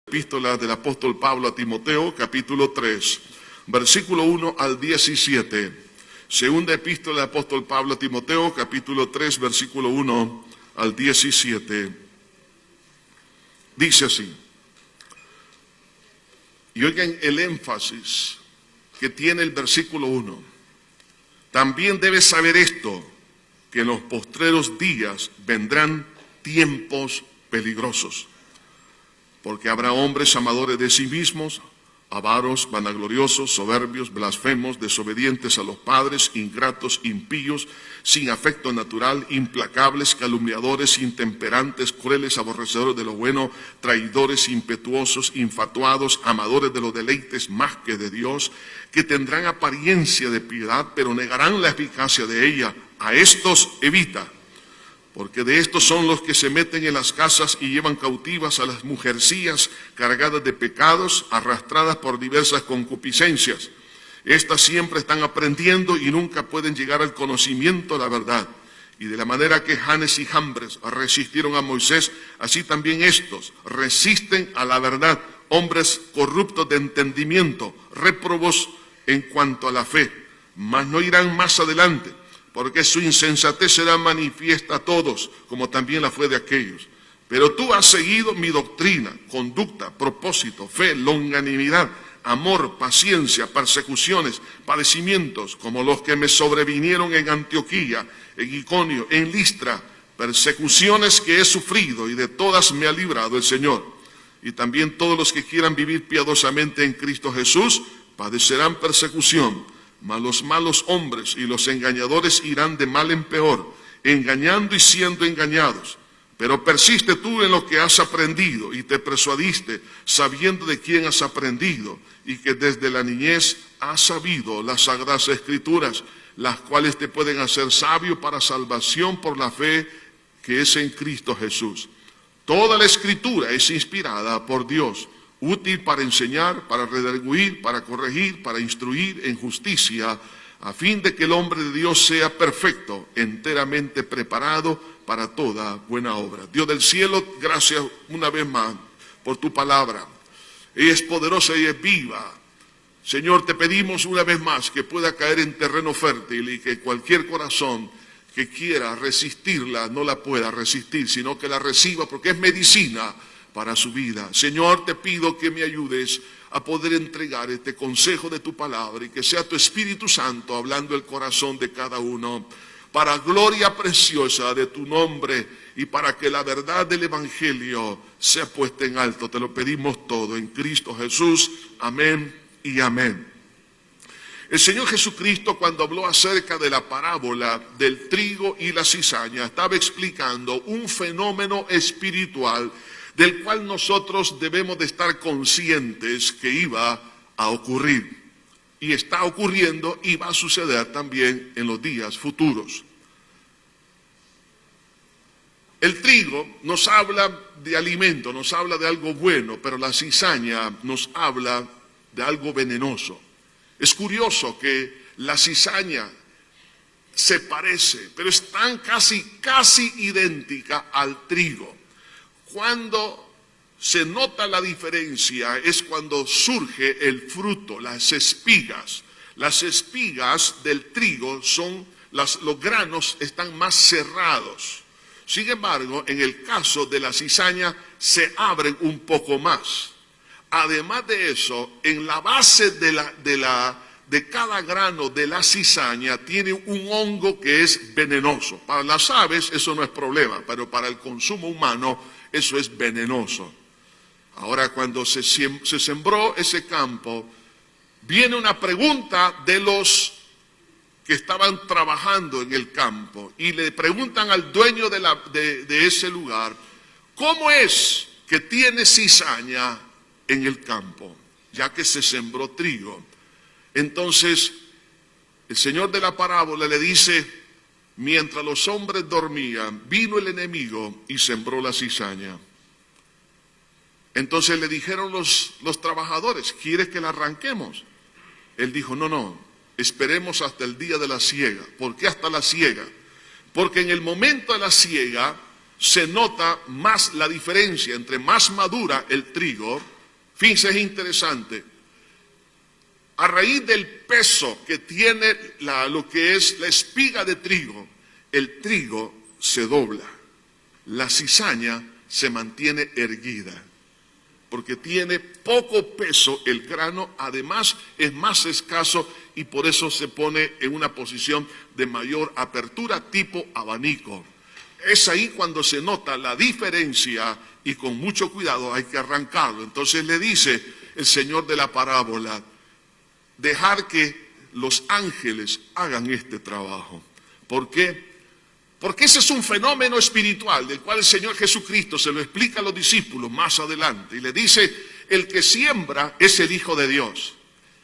Epístola del apóstol Pablo a Timoteo, capítulo 3, versículo 1 al 17. Segunda epístola del apóstol Pablo a Timoteo, capítulo 3, versículo 1 al 17. Dice así. Y oigan el énfasis que tiene el versículo 1. También debes saber esto, que en los postreros días vendrán tiempos peligrosos. Porque habrá hombres amadores de sí mismos, avaros, vanagloriosos, soberbios, blasfemos, desobedientes a los padres, ingratos, impíos, sin afecto natural, implacables, calumniadores, intemperantes, crueles, aborrecedores de lo bueno, traidores, impetuosos, infatuados, amadores de los deleites más que de Dios, que tendrán apariencia de piedad, pero negarán la eficacia de ella. A estos evita. Porque de estos son los que se meten en las casas y llevan cautivas a las mujercillas cargadas de pecados, arrastradas por diversas concupiscencias. Estas siempre están aprendiendo y nunca pueden llegar al conocimiento de la verdad. Y de la manera que Janes y Jambres resistieron a Moisés, así también estos resisten a la verdad, hombres corruptos de entendimiento, réprobos en cuanto a la fe, mas no irán más adelante, porque su insensatez será manifiesta a todos, como también la fue de aquellos. Pero tú has seguido mi doctrina, conducta, propósito, fe, longanimidad, amor, paciencia, persecuciones, padecimientos, como los que me sobrevinieron en Antioquía, en Iconio, en Listra, persecuciones que he sufrido y de todas me ha librado el Señor. Y también todos los que quieran vivir piadosamente en Cristo Jesús padecerán persecución. Mas los malos hombres y los engañadores irán de mal en peor, engañando y siendo engañados. Pero persiste tú en lo que has aprendido y te persuadiste, sabiendo de quién has aprendido, y que desde la niñez has sabido las sagradas escrituras, las cuales te pueden hacer sabio para salvación por la fe que es en Cristo Jesús. Toda la escritura es inspirada por Dios, útil para enseñar, para redarguir, para corregir, para instruir en justicia, a fin de que el hombre de Dios sea perfecto, enteramente preparado para toda buena obra. Dios del cielo, gracias una vez más por tu palabra. Ella es poderosa y es viva. Señor, te pedimos una vez más que pueda caer en terreno fértil y que cualquier corazón que quiera resistirla no la pueda resistir, sino que la reciba porque es medicina para su vida. Señor, te pido que me ayudes a poder entregar este consejo de tu palabra y que sea tu Espíritu Santo hablando el corazón de cada uno, para gloria preciosa de tu nombre y para que la verdad del Evangelio sea puesta en alto. Te lo pedimos todo en Cristo Jesús. Amén y amén. El Señor Jesucristo, cuando habló acerca de la parábola del trigo y la cizaña, estaba explicando un fenómeno espiritual del cual nosotros debemos de estar conscientes que iba a ocurrir. Y está ocurriendo y va a suceder también en los días futuros. El trigo nos habla de alimento, nos habla de algo bueno, pero la cizaña nos habla de algo venenoso. Es curioso que la cizaña se parece, pero es tan casi idéntica al trigo. Cuando se nota la diferencia es cuando surge el fruto, las espigas. Las espigas del trigo son, los granos están más cerrados. Sin embargo, en el caso de la cizaña se abren un poco más. Además de eso, en la base de cada grano de la cizaña tiene un hongo que es venenoso. Para las aves eso no es problema, pero para el consumo humano eso es venenoso. Ahora, cuando se sembró ese campo, viene una pregunta de los que estaban trabajando en el campo y le preguntan al dueño de ese lugar, ¿cómo es que tiene cizaña en el campo, ya que se sembró trigo? Entonces, el Señor de la parábola le dice, mientras los hombres dormían, vino el enemigo y sembró la cizaña. Entonces le dijeron los trabajadores, ¿quieres que la arranquemos? Él dijo, no, esperemos hasta el día de la siega. ¿Por qué hasta la siega? Porque en el momento de la siega se nota más la diferencia entre más madura el trigo Fíjense, es interesante. A raíz del peso que tiene lo que es la espiga de trigo, el trigo se dobla. La cizaña se mantiene erguida, porque tiene poco peso el grano, además es más escaso y por eso se pone en una posición de mayor apertura tipo abanico. Es ahí cuando se nota la diferencia y con mucho cuidado hay que arrancarlo. Entonces le dice el Señor de la parábola, dejar que los ángeles hagan este trabajo. ¿Por qué? Porque ese es un fenómeno espiritual del cual el Señor Jesucristo se lo explica a los discípulos más adelante y le dice, el que siembra es el Hijo de Dios,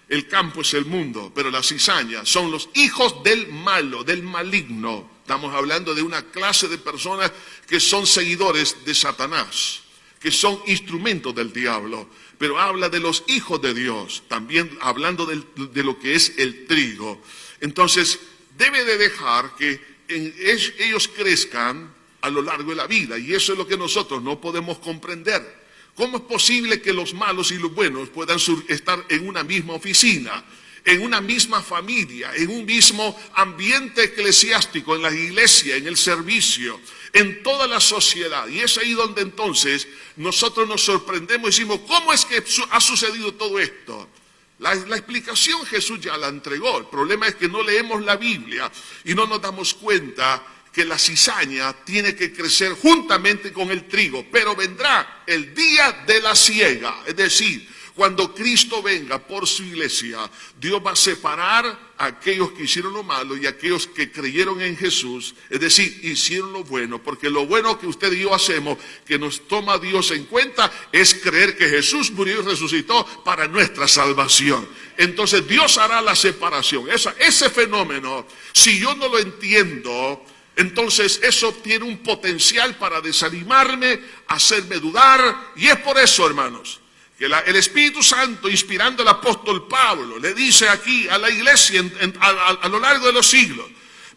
el campo es el mundo, pero la cizaña son los hijos del malo, del maligno. Estamos hablando de una clase de personas que son seguidores de Satanás, que son instrumentos del diablo, pero habla de los hijos de Dios, también hablando de lo que es el trigo. Entonces, debe de dejar que ellos crezcan a lo largo de la vida, y eso es lo que nosotros no podemos comprender. ¿Cómo es posible que los malos y los buenos puedan estar en una misma oficina, en una misma familia, en un mismo ambiente eclesiástico, en la iglesia, en el servicio, en toda la sociedad? Y es ahí donde entonces nosotros nos sorprendemos y decimos, ¿cómo es que ha sucedido todo esto? La explicación Jesús ya la entregó. El problema es que no leemos la Biblia y no nos damos cuenta que la cizaña tiene que crecer juntamente con el trigo, pero vendrá el día de la siega, es decir, cuando Cristo venga por su iglesia, Dios va a separar a aquellos que hicieron lo malo y a aquellos que creyeron en Jesús, es decir, hicieron lo bueno, porque lo bueno que usted y yo hacemos, que nos toma Dios en cuenta, es creer que Jesús murió y resucitó para nuestra salvación. Entonces Dios hará la separación. Ese fenómeno, si yo no lo entiendo, entonces eso tiene un potencial para desanimarme, hacerme dudar, y es por eso, hermanos, que el Espíritu Santo, inspirando al apóstol Pablo, le dice aquí a la iglesia a lo largo de los siglos,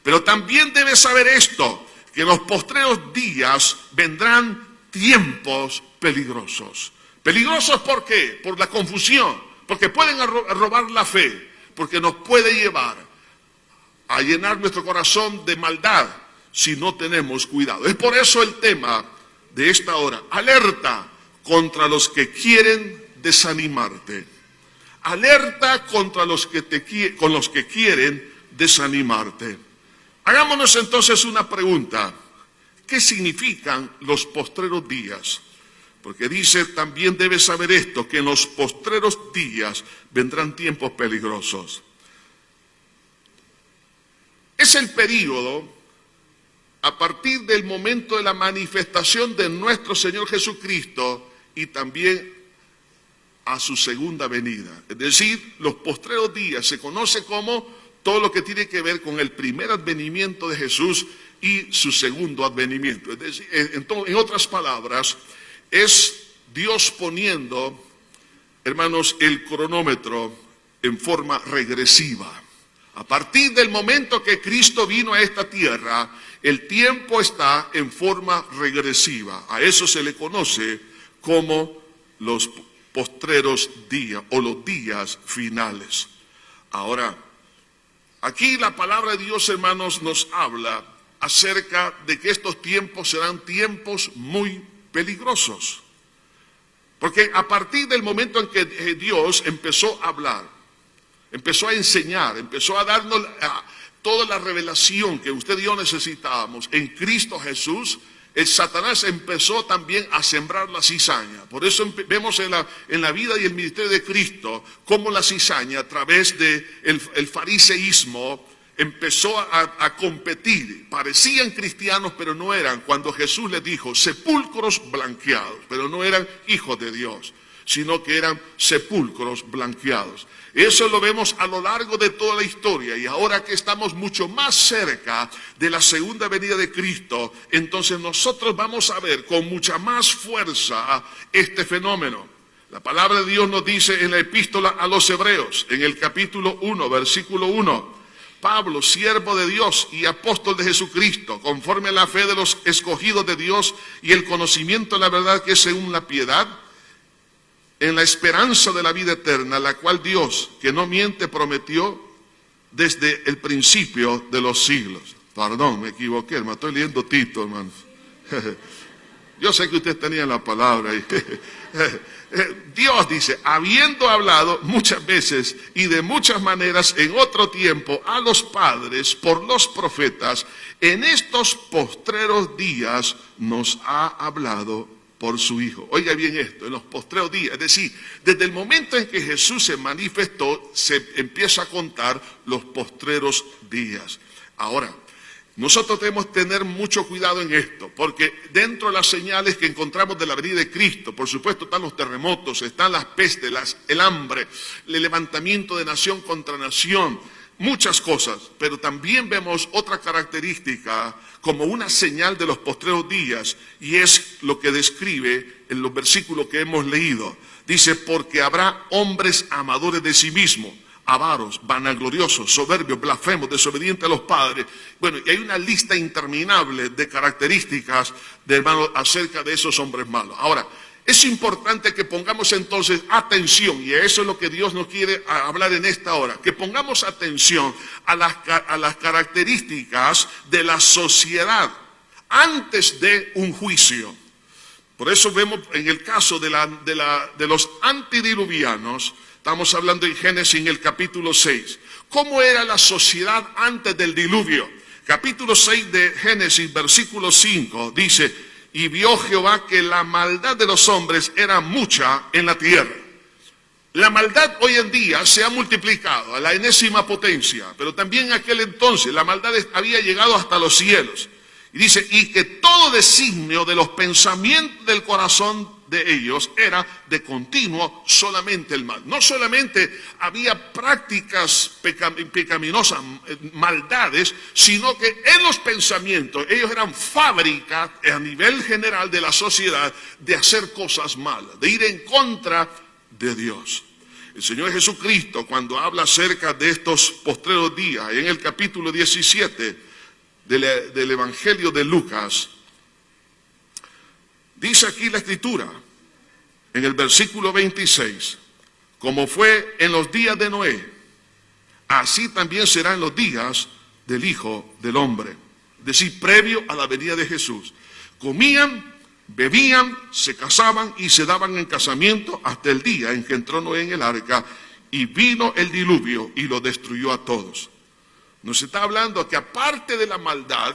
pero también debes saber esto, que en los postreros días vendrán tiempos peligrosos. ¿Peligrosos por qué? Por la confusión, porque pueden robar la fe, porque nos puede llevar a llenar nuestro corazón de maldad si no tenemos cuidado. Es por eso el tema de esta hora, alerta contra los que quieren desanimarte. Alerta contra los que quieren desanimarte. Hagámonos entonces una pregunta. ¿Qué significan los postreros días? Porque dice, también debes saber esto, que en los postreros días vendrán tiempos peligrosos. Es el período a partir del momento de la manifestación de nuestro Señor Jesucristo y también a su segunda venida. Es decir, los postreros días se conoce como todo lo que tiene que ver con el primer advenimiento de Jesús y su segundo advenimiento. Es decir, en otras palabras, es Dios poniendo, hermanos, el cronómetro en forma regresiva. A partir del momento que Cristo vino a esta tierra, el tiempo está en forma regresiva. A eso se le conoce como los postreros días o los días finales. Ahora, aquí la palabra de Dios, hermanos, nos habla acerca de que estos tiempos serán tiempos muy peligrosos. Porque a partir del momento en que Dios empezó a hablar, empezó a enseñar, empezó a darnos toda la revelación que usted y yo necesitábamos en Cristo Jesús, el Satanás empezó también a sembrar la cizaña. Por eso vemos en la vida y el ministerio de Cristo cómo la cizaña a través del fariseísmo empezó a competir. Parecían cristianos, pero no eran. Cuando Jesús les dijo sepulcros blanqueados, pero no eran hijos de Dios, sino que eran sepulcros blanqueados. Eso lo vemos a lo largo de toda la historia, y ahora que estamos mucho más cerca de la segunda venida de Cristo, entonces nosotros vamos a ver con mucha más fuerza este fenómeno. La palabra de Dios nos dice en la epístola a los Hebreos, en el capítulo 1, versículo 1, Pablo, siervo de Dios y apóstol de Jesucristo, conforme a la fe de los escogidos de Dios y el conocimiento de la verdad que es según la piedad, en la esperanza de la vida eterna, la cual Dios, que no miente, prometió desde el principio de los siglos. Perdón, me equivoqué, hermano, estoy leyendo Tito, hermano. Yo sé que ustedes tenían la palabra ahí. Dios dice, habiendo hablado muchas veces y de muchas maneras en otro tiempo a los padres por los profetas, en estos postreros días nos ha hablado por su Hijo. Oiga bien esto, en los postreros días, es decir, desde el momento en que Jesús se manifestó, se empieza a contar los postreros días. Ahora, nosotros debemos tener mucho cuidado en esto, porque dentro de las señales que encontramos de la venida de Cristo, por supuesto están los terremotos, están las pestes, el hambre, el levantamiento de nación contra nación, muchas cosas, pero también vemos otra característica como una señal de los postreros días, y es lo que describe en los versículos que hemos leído. Dice, porque habrá hombres amadores de sí mismos, avaros, vanagloriosos, soberbios, blasfemos, desobedientes a los padres. Bueno, y hay una lista interminable de características, hermanos, acerca de esos hombres malos. Ahora, es importante que pongamos entonces atención, y eso es lo que Dios nos quiere hablar en esta hora, que pongamos atención a las características de la sociedad antes de un juicio. Por eso vemos en el caso de los antidiluvianos. Estamos hablando en Génesis en el capítulo 6. ¿Cómo era la sociedad antes del diluvio? Capítulo 6 de Génesis, versículo 5, dice, y vio Jehová que la maldad de los hombres era mucha en la tierra. La maldad hoy en día se ha multiplicado a la enésima potencia, pero también en aquel entonces la maldad había llegado hasta los cielos. Y dice, y que todo designio de los pensamientos del corazón de ellos era de continuo solamente el mal. No solamente había prácticas pecaminosas, maldades, sino que en los pensamientos ellos eran fábricas a nivel general de la sociedad de hacer cosas malas, de ir en contra de Dios. El Señor Jesucristo, cuando habla acerca de estos postreros días, en el capítulo 17 del Evangelio de Lucas, dice aquí la Escritura, en el versículo 26, como fue en los días de Noé, así también será en los días del Hijo del Hombre. Es decir, previo a la venida de Jesús. Comían, bebían, se casaban y se daban en casamiento hasta el día en que entró Noé en el arca y vino el diluvio y lo destruyó a todos. Nos está hablando que aparte de la maldad,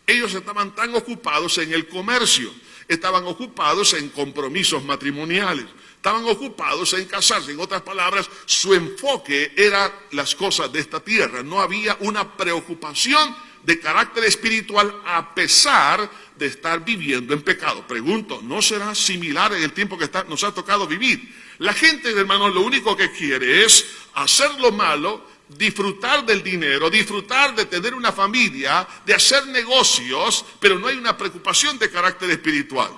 ellos estaban tan ocupados en el comercio, estaban ocupados en compromisos matrimoniales, estaban ocupados en casarse. En otras palabras, su enfoque era las cosas de esta tierra. No había una preocupación de carácter espiritual a pesar de estar viviendo en pecado. Pregunto, ¿no será similar en el tiempo que nos ha tocado vivir? La gente, hermanos, lo único que quiere es hacer lo malo, disfrutar del dinero, disfrutar de tener una familia, de hacer negocios, pero no hay una preocupación de carácter espiritual.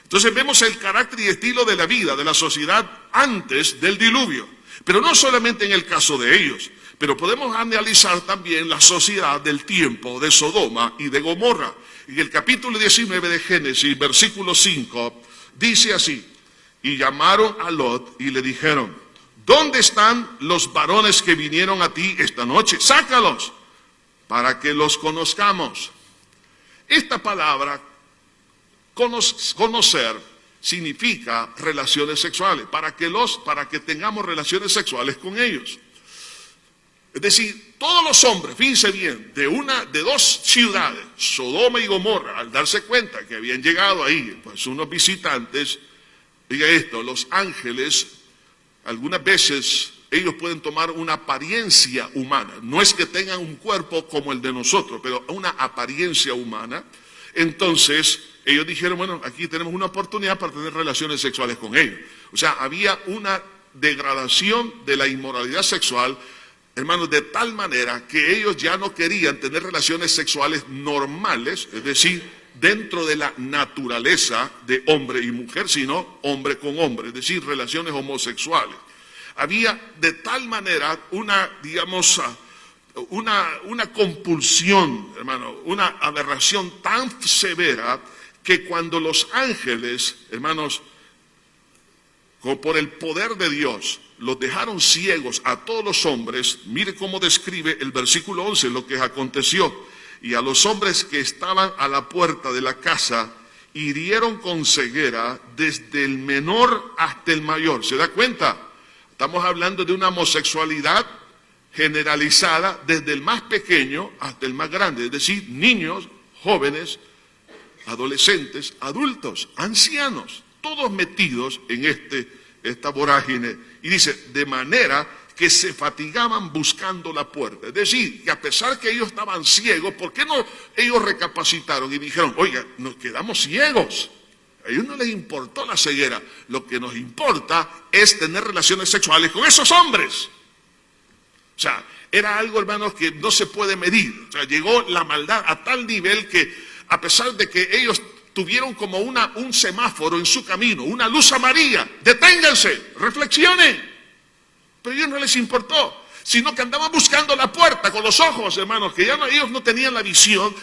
Entonces vemos el carácter y estilo de la vida, de la sociedad antes del diluvio, pero no solamente en el caso de ellos, pero podemos analizar también la sociedad del tiempo de Sodoma y de Gomorra. En el capítulo 19 de Génesis, versículo 5, dice así, y llamaron a Lot y le dijeron, ¿dónde están los varones que vinieron a ti esta noche? Sácalos para que los conozcamos. Esta palabra, conocer, significa relaciones sexuales, para que tengamos relaciones sexuales con ellos. Es decir, todos los hombres, fíjense bien, de dos ciudades, Sodoma y Gomorra, al darse cuenta que habían llegado ahí, pues unos visitantes, diga esto, los ángeles, algunas veces ellos pueden tomar una apariencia humana. No es que tengan un cuerpo como el de nosotros, pero una apariencia humana. Entonces, ellos dijeron, bueno, aquí tenemos una oportunidad para tener relaciones sexuales con ellos. O sea, había una degradación de la inmoralidad sexual, hermanos, de tal manera que ellos ya no querían tener relaciones sexuales normales, es decir, dentro de la naturaleza de hombre y mujer, sino hombre con hombre, es decir, relaciones homosexuales. Había de tal manera una compulsión, hermano, una aberración tan severa que cuando los ángeles, hermanos, por el poder de Dios, los dejaron ciegos a todos los hombres. Mire cómo describe el versículo 11 lo que aconteció. Y a los hombres que estaban a la puerta de la casa, hirieron con ceguera desde el menor hasta el mayor. ¿Se da cuenta? Estamos hablando de una homosexualidad generalizada desde el más pequeño hasta el más grande. Es decir, niños, jóvenes, adolescentes, adultos, ancianos, todos metidos en esta vorágine. Y dice, de manera que se fatigaban buscando la puerta. Es decir, que a pesar que ellos estaban ciegos, ¿por qué no ellos recapacitaron y dijeron, oiga, nos quedamos ciegos? A ellos no les importó la ceguera. Lo que nos importa es tener relaciones sexuales con esos hombres. O sea, era algo, hermanos, que no se puede medir. O sea, llegó la maldad a tal nivel que, a pesar de que ellos tuvieron como un semáforo en su camino, una luz amarilla, deténganse, reflexionen. Pero a ellos no les importó, sino que andaban buscando la puerta con los ojos, hermanos, que ellos no tenían la visión.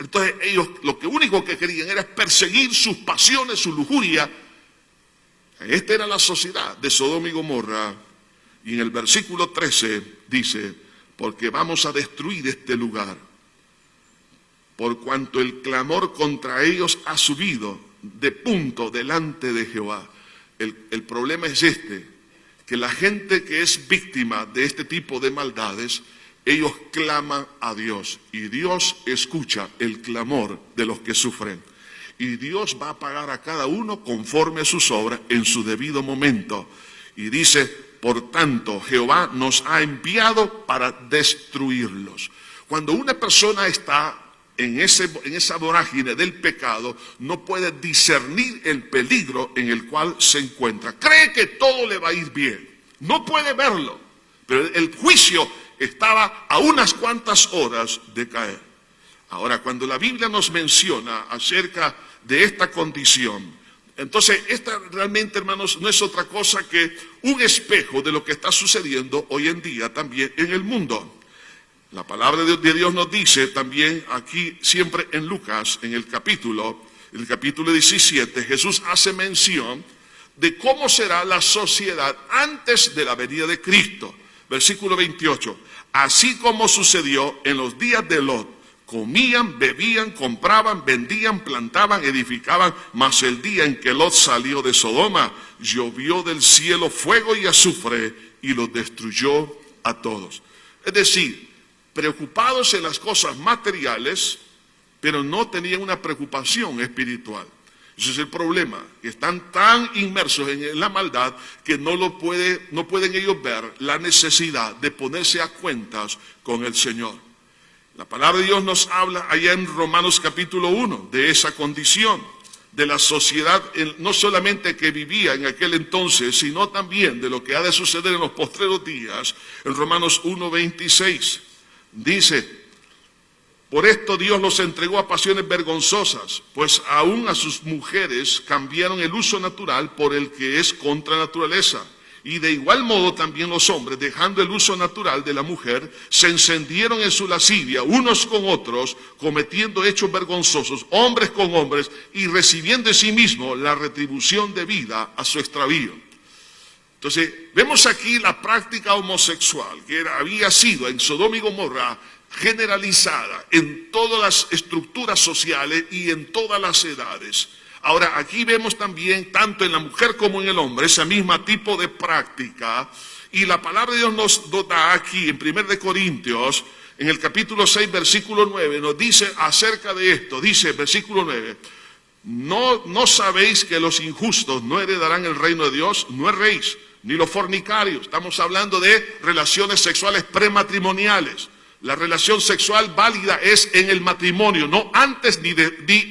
Entonces ellos lo único que querían era perseguir sus pasiones, su lujuria. Esta era la sociedad de Sodoma y Gomorra. Y en el versículo 13 dice, porque vamos a destruir este lugar, por cuanto el clamor contra ellos ha subido de punto delante de Jehová. El problema es que la gente que es víctima de este tipo de maldades, ellos claman a Dios y Dios escucha el clamor de los que sufren. Y Dios va a pagar a cada uno conforme a sus obras en su debido momento. Y dice, por tanto, Jehová nos ha enviado para destruirlos. Cuando una persona está en esa vorágine del pecado, no puede discernir el peligro en el cual se encuentra. Cree que todo le va a ir bien. No puede verlo. Pero el juicio estaba a unas cuantas horas de caer. Ahora, cuando la Biblia nos menciona acerca de esta condición, entonces esta realmente, hermanos, no es otra cosa que un espejo de lo que está sucediendo hoy en día también en el mundo. La palabra de Dios nos dice también aquí, siempre en Lucas, en el capítulo 17, Jesús hace mención de cómo será la sociedad antes de la venida de Cristo. Versículo 28, así como sucedió en los días de Lot, comían, bebían, compraban, vendían, plantaban, edificaban, mas el día en que Lot salió de Sodoma, llovió del cielo fuego y azufre y los destruyó a todos. Es decir, preocupados en las cosas materiales, pero no tenían una preocupación espiritual. Ese es el problema, que están tan inmersos en la maldad que no pueden ellos ver la necesidad de ponerse a cuentas con el Señor. La palabra de Dios nos habla allá en Romanos capítulo 1 de esa condición, de la sociedad, no solamente que vivía en aquel entonces, sino también de lo que ha de suceder en los postreros días. En Romanos 1:26 dice, por esto Dios los entregó a pasiones vergonzosas, pues aún a sus mujeres cambiaron el uso natural por el que es contra naturaleza. Y de igual modo también los hombres, dejando el uso natural de la mujer, se encendieron en su lascivia unos con otros, cometiendo hechos vergonzosos, hombres con hombres, y recibiendo en sí mismo la retribución debida a su extravío. Entonces, vemos aquí la práctica homosexual, que había sido en Sodoma y Gomorra generalizada en todas las estructuras sociales y en todas las edades. Ahora, aquí vemos también, tanto en la mujer como en el hombre, ese mismo tipo de práctica. Y la palabra de Dios nos da aquí, en 1 Corintios, en el capítulo 6, versículo 9, nos dice acerca de esto. Dice, versículo 9, ¿no sabéis que los injustos no heredarán el reino de Dios? No erréis, ni los fornicarios. Estamos hablando de relaciones sexuales prematrimoniales. La relación sexual válida es en el matrimonio, no antes ni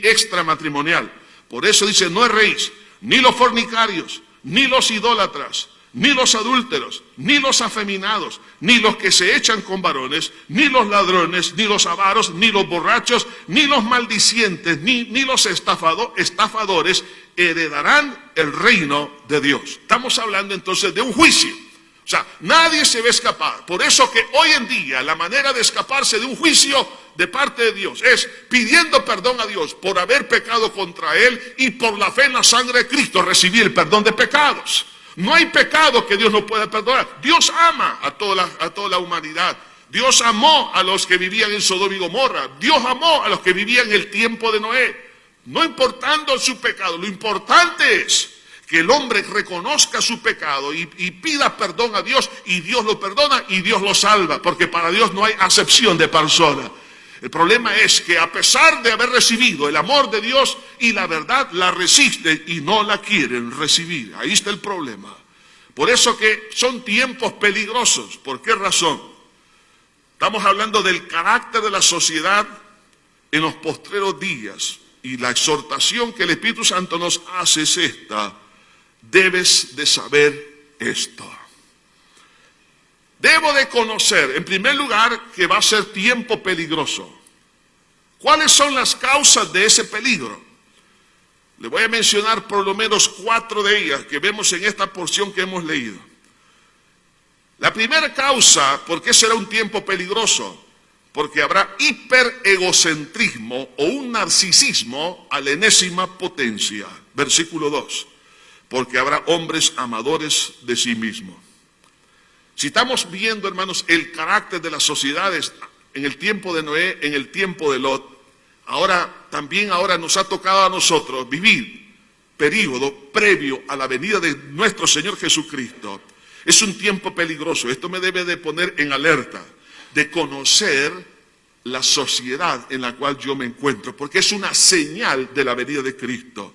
extramatrimonial. Por eso dice, no erréis, ni los fornicarios, ni los idólatras, ni los adúlteros, ni los afeminados, ni los que se echan con varones, ni los ladrones, ni los avaros, ni los borrachos, ni los maldicientes, ni los estafadores heredarán el reino de Dios. Estamos hablando entonces de un juicio. O sea, nadie se va a escapar. Por eso que hoy en día la manera de escaparse de un juicio de parte de Dios es pidiendo perdón a Dios por haber pecado contra Él y por la fe en la sangre de Cristo recibir el perdón de pecados. No hay pecado que Dios no pueda perdonar. Dios ama a toda la humanidad. Dios amó a los que vivían en Sodoma y Gomorra. Dios amó a los que vivían en el tiempo de Noé. No importando su pecado, lo importante es que el hombre reconozca su pecado y pida perdón a Dios, y Dios lo perdona y Dios lo salva, porque para Dios no hay acepción de persona. El problema es que a pesar de haber recibido el amor de Dios y la verdad, la resisten y no la quieren recibir. Ahí está el problema. Por eso que son tiempos peligrosos. ¿Por qué razón? Estamos hablando del carácter de la sociedad en los postreros días, y la exhortación que el Espíritu Santo nos hace es esta: debes de saber esto. Debo de conocer, en primer lugar, que va a ser tiempo peligroso. ¿Cuáles son las causas de ese peligro? Le voy a mencionar por lo menos 4 de ellas que vemos en esta porción que hemos leído. La primera causa, ¿por qué será un tiempo peligroso? Porque habrá hiperegocentrismo o un narcisismo a la enésima potencia. Versículo 2. Porque habrá hombres amadores de sí mismos. Si estamos viendo, hermanos, el carácter de las sociedades en el tiempo de Noé, en el tiempo de Lot, ahora nos ha tocado a nosotros vivir período previo a la venida de nuestro Señor Jesucristo. Es un tiempo peligroso. Esto me debe de poner en alerta de conocer la sociedad en la cual yo me encuentro, porque es una señal de la venida de Cristo.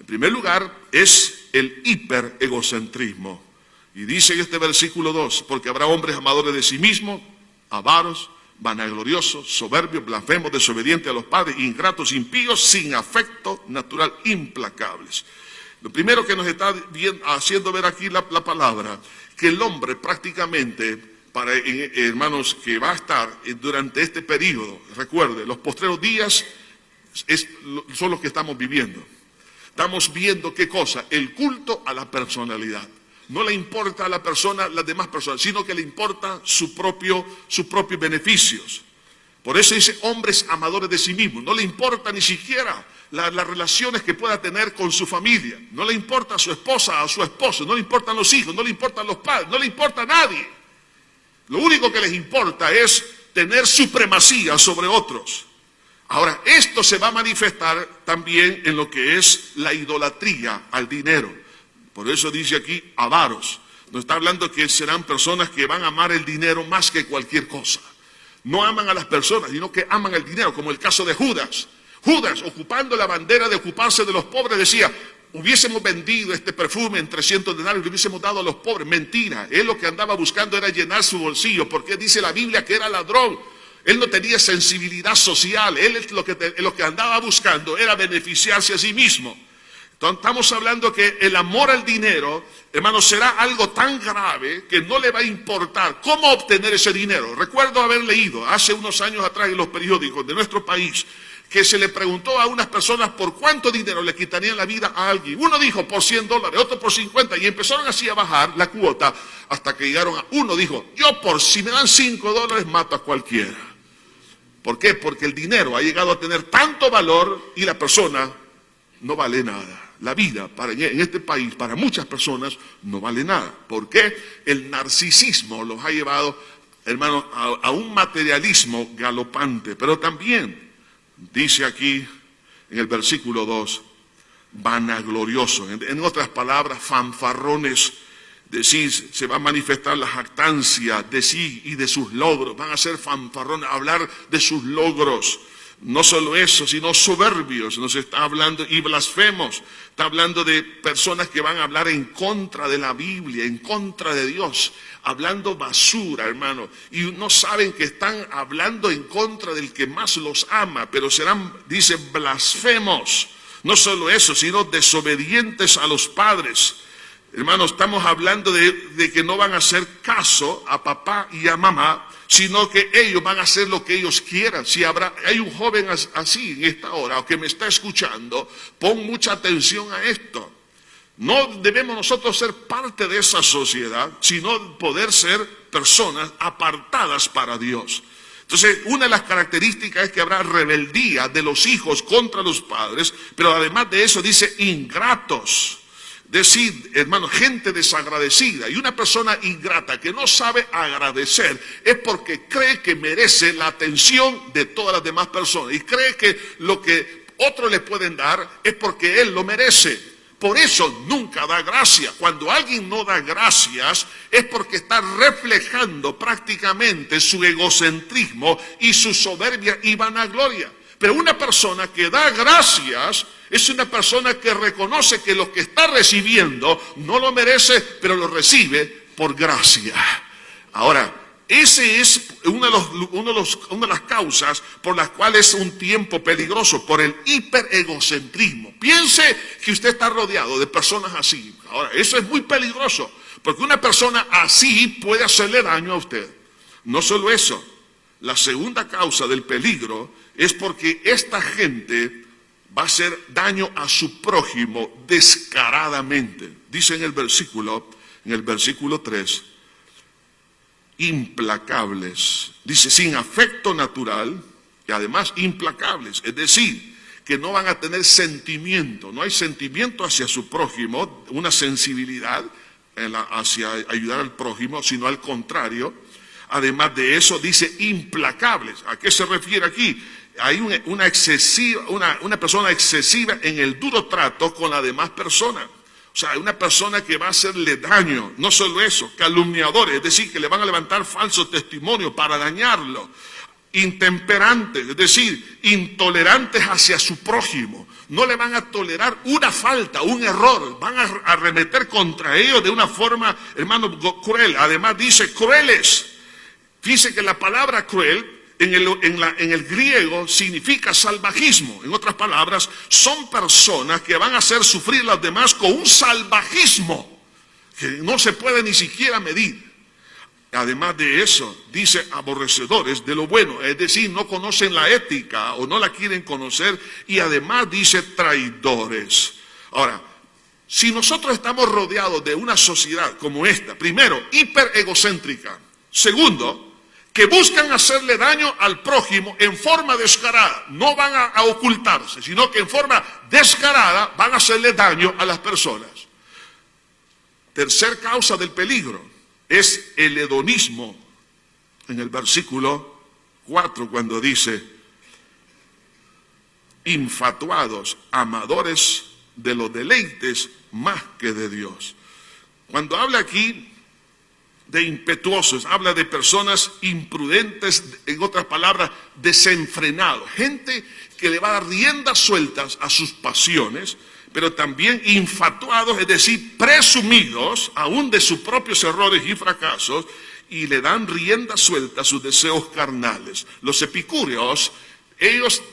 En primer lugar, es el hiperegocentrismo. Y dice en este versículo 2, porque habrá hombres amadores de sí mismos, avaros, vanagloriosos, soberbios, blasfemos, desobedientes a los padres, ingratos, impíos, sin afecto natural, implacables. Lo primero que nos está haciendo ver aquí la palabra, que el hombre prácticamente, hermanos, que va a estar durante este periodo, recuerde, los postreros días son los que estamos viviendo. Estamos viendo ¿qué cosa? El culto a la personalidad. No le importa a la persona, las demás personas, sino que le importa sus propios beneficios. Por eso dice hombres amadores de sí mismos. No le importa ni siquiera las relaciones que pueda tener con su familia. No le importa a su esposa, a su esposo. No le importan los hijos, no le importan los padres, no le importa a nadie. Lo único que les importa es tener supremacía sobre otros. Ahora, esto se va a manifestar también en lo que es la idolatría al dinero. Por eso dice aquí avaros. Nos está hablando que serán personas que van a amar el dinero más que cualquier cosa. No aman a las personas, sino que aman el dinero, como el caso de Judas. Judas, ocupando la bandera de ocuparse de los pobres, decía: hubiésemos vendido este perfume en 300 denarios, lo hubiésemos dado a los pobres. Mentira, él lo que andaba buscando era llenar su bolsillo, porque dice la Biblia que era ladrón. Él no tenía sensibilidad social, él lo que andaba buscando era beneficiarse a sí mismo. Entonces estamos hablando que el amor al dinero, hermanos, será algo tan grave que no le va a importar cómo obtener ese dinero. Recuerdo haber leído hace unos años atrás en los periódicos de nuestro país que se le preguntó a unas personas por cuánto dinero le quitarían la vida a alguien. Uno dijo por $100, otro por 50, y empezaron así a bajar la cuota hasta que llegaron a uno dijo: yo si me dan $5 mato a cualquiera. ¿Por qué? Porque el dinero ha llegado a tener tanto valor y la persona no vale nada. La vida en este país para muchas personas no vale nada. ¿Por qué? El narcisismo los ha llevado, hermanos, a un materialismo galopante. Pero también dice aquí en el versículo 2, vanaglorioso. En otras palabras, fanfarrones. De sí se va a manifestar la jactancia de sí y de sus logros. Van a ser fanfarrones, hablar de sus logros. No solo eso, sino soberbios. Nos está hablando, y blasfemos. Está hablando de personas que van a hablar en contra de la Biblia, en contra de Dios. Hablando basura, hermano. Y no saben que están hablando en contra del que más los ama. Pero serán, dice, blasfemos. No solo eso, sino desobedientes a los padres. Hermanos, estamos hablando de que no van a hacer caso a papá y a mamá, sino que ellos van a hacer lo que ellos quieran. Si hay un joven así en esta hora o que me está escuchando, pon mucha atención a esto. No debemos nosotros ser parte de esa sociedad, sino poder ser personas apartadas para Dios. Entonces, una de las características es que habrá rebeldía de los hijos contra los padres, pero además de eso dice ingratos. Decir, hermano, gente desagradecida y una persona ingrata que no sabe agradecer es porque cree que merece la atención de todas las demás personas y cree que lo que otros le pueden dar es porque él lo merece. Por eso nunca da gracias. Cuando alguien no da gracias es porque está reflejando prácticamente su egocentrismo y su soberbia y vanagloria. Pero una persona que da gracias es una persona que reconoce que lo que está recibiendo no lo merece, pero lo recibe por gracia. Ahora, ese es una de las causas por las cuales es un tiempo peligroso, por el hiperegocentrismo. Piense que usted está rodeado de personas así. Ahora, eso es muy peligroso, porque una persona así puede hacerle daño a usted. No solo eso, la segunda causa del peligro es porque esta gente va a hacer daño a su prójimo descaradamente. Dice en el versículo 3, implacables. Dice, sin afecto natural y además implacables. Es decir, que no van a tener sentimiento. No hay sentimiento hacia su prójimo, una sensibilidad hacia ayudar al prójimo, sino al contrario. Además de eso, dice implacables. ¿A qué se refiere aquí? Hay una persona excesiva en el duro trato con la demás persona. O sea, una persona que va a hacerle daño. No solo eso, calumniadores, es decir, que le van a levantar falsos testimonios para dañarlo. Intemperantes, es decir, intolerantes hacia su prójimo. No le van a tolerar una falta, un error. Van a arremeter contra ellos de una forma, hermano, cruel. Además dice crueles. Fíjese que la palabra cruel en el griego significa salvajismo. En otras palabras, son personas que van a hacer sufrir a los demás con un salvajismo que no se puede ni siquiera medir. Además de eso, dice aborrecedores de lo bueno, es decir, no conocen la ética o no la quieren conocer, y además dice traidores. Ahora, si nosotros estamos rodeados de una sociedad como esta, primero, hiperegocéntrica, segundo, que buscan hacerle daño al prójimo en forma descarada, no van a ocultarse, sino que en forma descarada van a hacerle daño a las personas. Tercer causa del peligro es el hedonismo, en el versículo 4, cuando dice, infatuados, amadores de los deleites más que de Dios. Cuando habla aquí de impetuosos, habla de personas imprudentes, en otras palabras, desenfrenados, gente que le va a dar riendas sueltas a sus pasiones, pero también infatuados, es decir, presumidos aún de sus propios errores y fracasos, y le dan rienda suelta a sus deseos carnales. Los epicúreos, ellos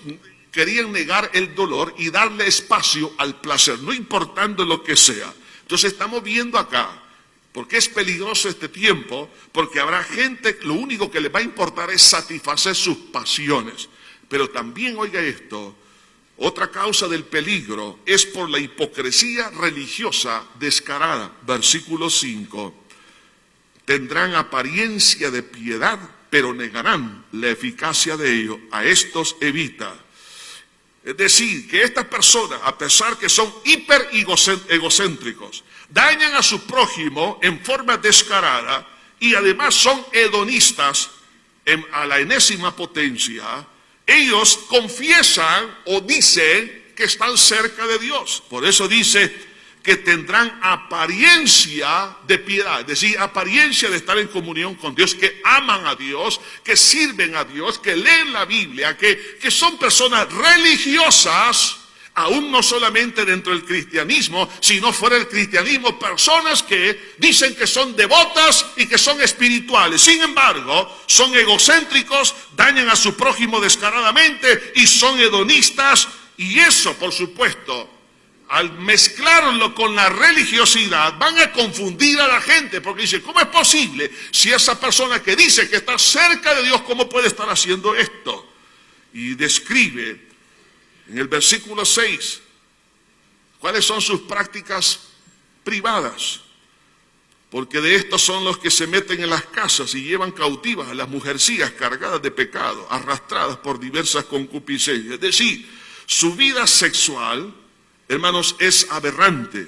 querían negar el dolor y darle espacio al placer, no importando lo que sea. Entonces estamos viendo acá, ¿por qué es peligroso este tiempo? Porque habrá gente, lo único que le va a importar es satisfacer sus pasiones. Pero también, oiga esto, otra causa del peligro es por la hipocresía religiosa descarada. Versículo 5. Tendrán apariencia de piedad, pero negarán la eficacia de ello. A estos evita. Es decir, que estas personas, a pesar que son hiperegocéntricos, dañan a su prójimo en forma descarada y además son hedonistas a la enésima potencia. Ellos confiesan o dicen que están cerca de Dios. Por eso dice que tendrán apariencia de piedad, es decir, apariencia de estar en comunión con Dios, que aman a Dios, que sirven a Dios, que leen la Biblia, que son personas religiosas, aún no solamente dentro del cristianismo, sino fuera del cristianismo, personas que dicen que son devotas y que son espirituales. Sin embargo, son egocéntricos, dañan a su prójimo descaradamente y son hedonistas. Y eso, por supuesto, al mezclarlo con la religiosidad, van a confundir a la gente, porque dicen, ¿cómo es posible? Si esa persona que dice que está cerca de Dios, ¿cómo puede estar haciendo esto? Y describe en el versículo 6, ¿cuáles son sus prácticas privadas? Porque de estos son los que se meten en las casas y llevan cautivas a las mujercillas cargadas de pecado, arrastradas por diversas concupiscencias. Es decir, su vida sexual, hermanos, es aberrante.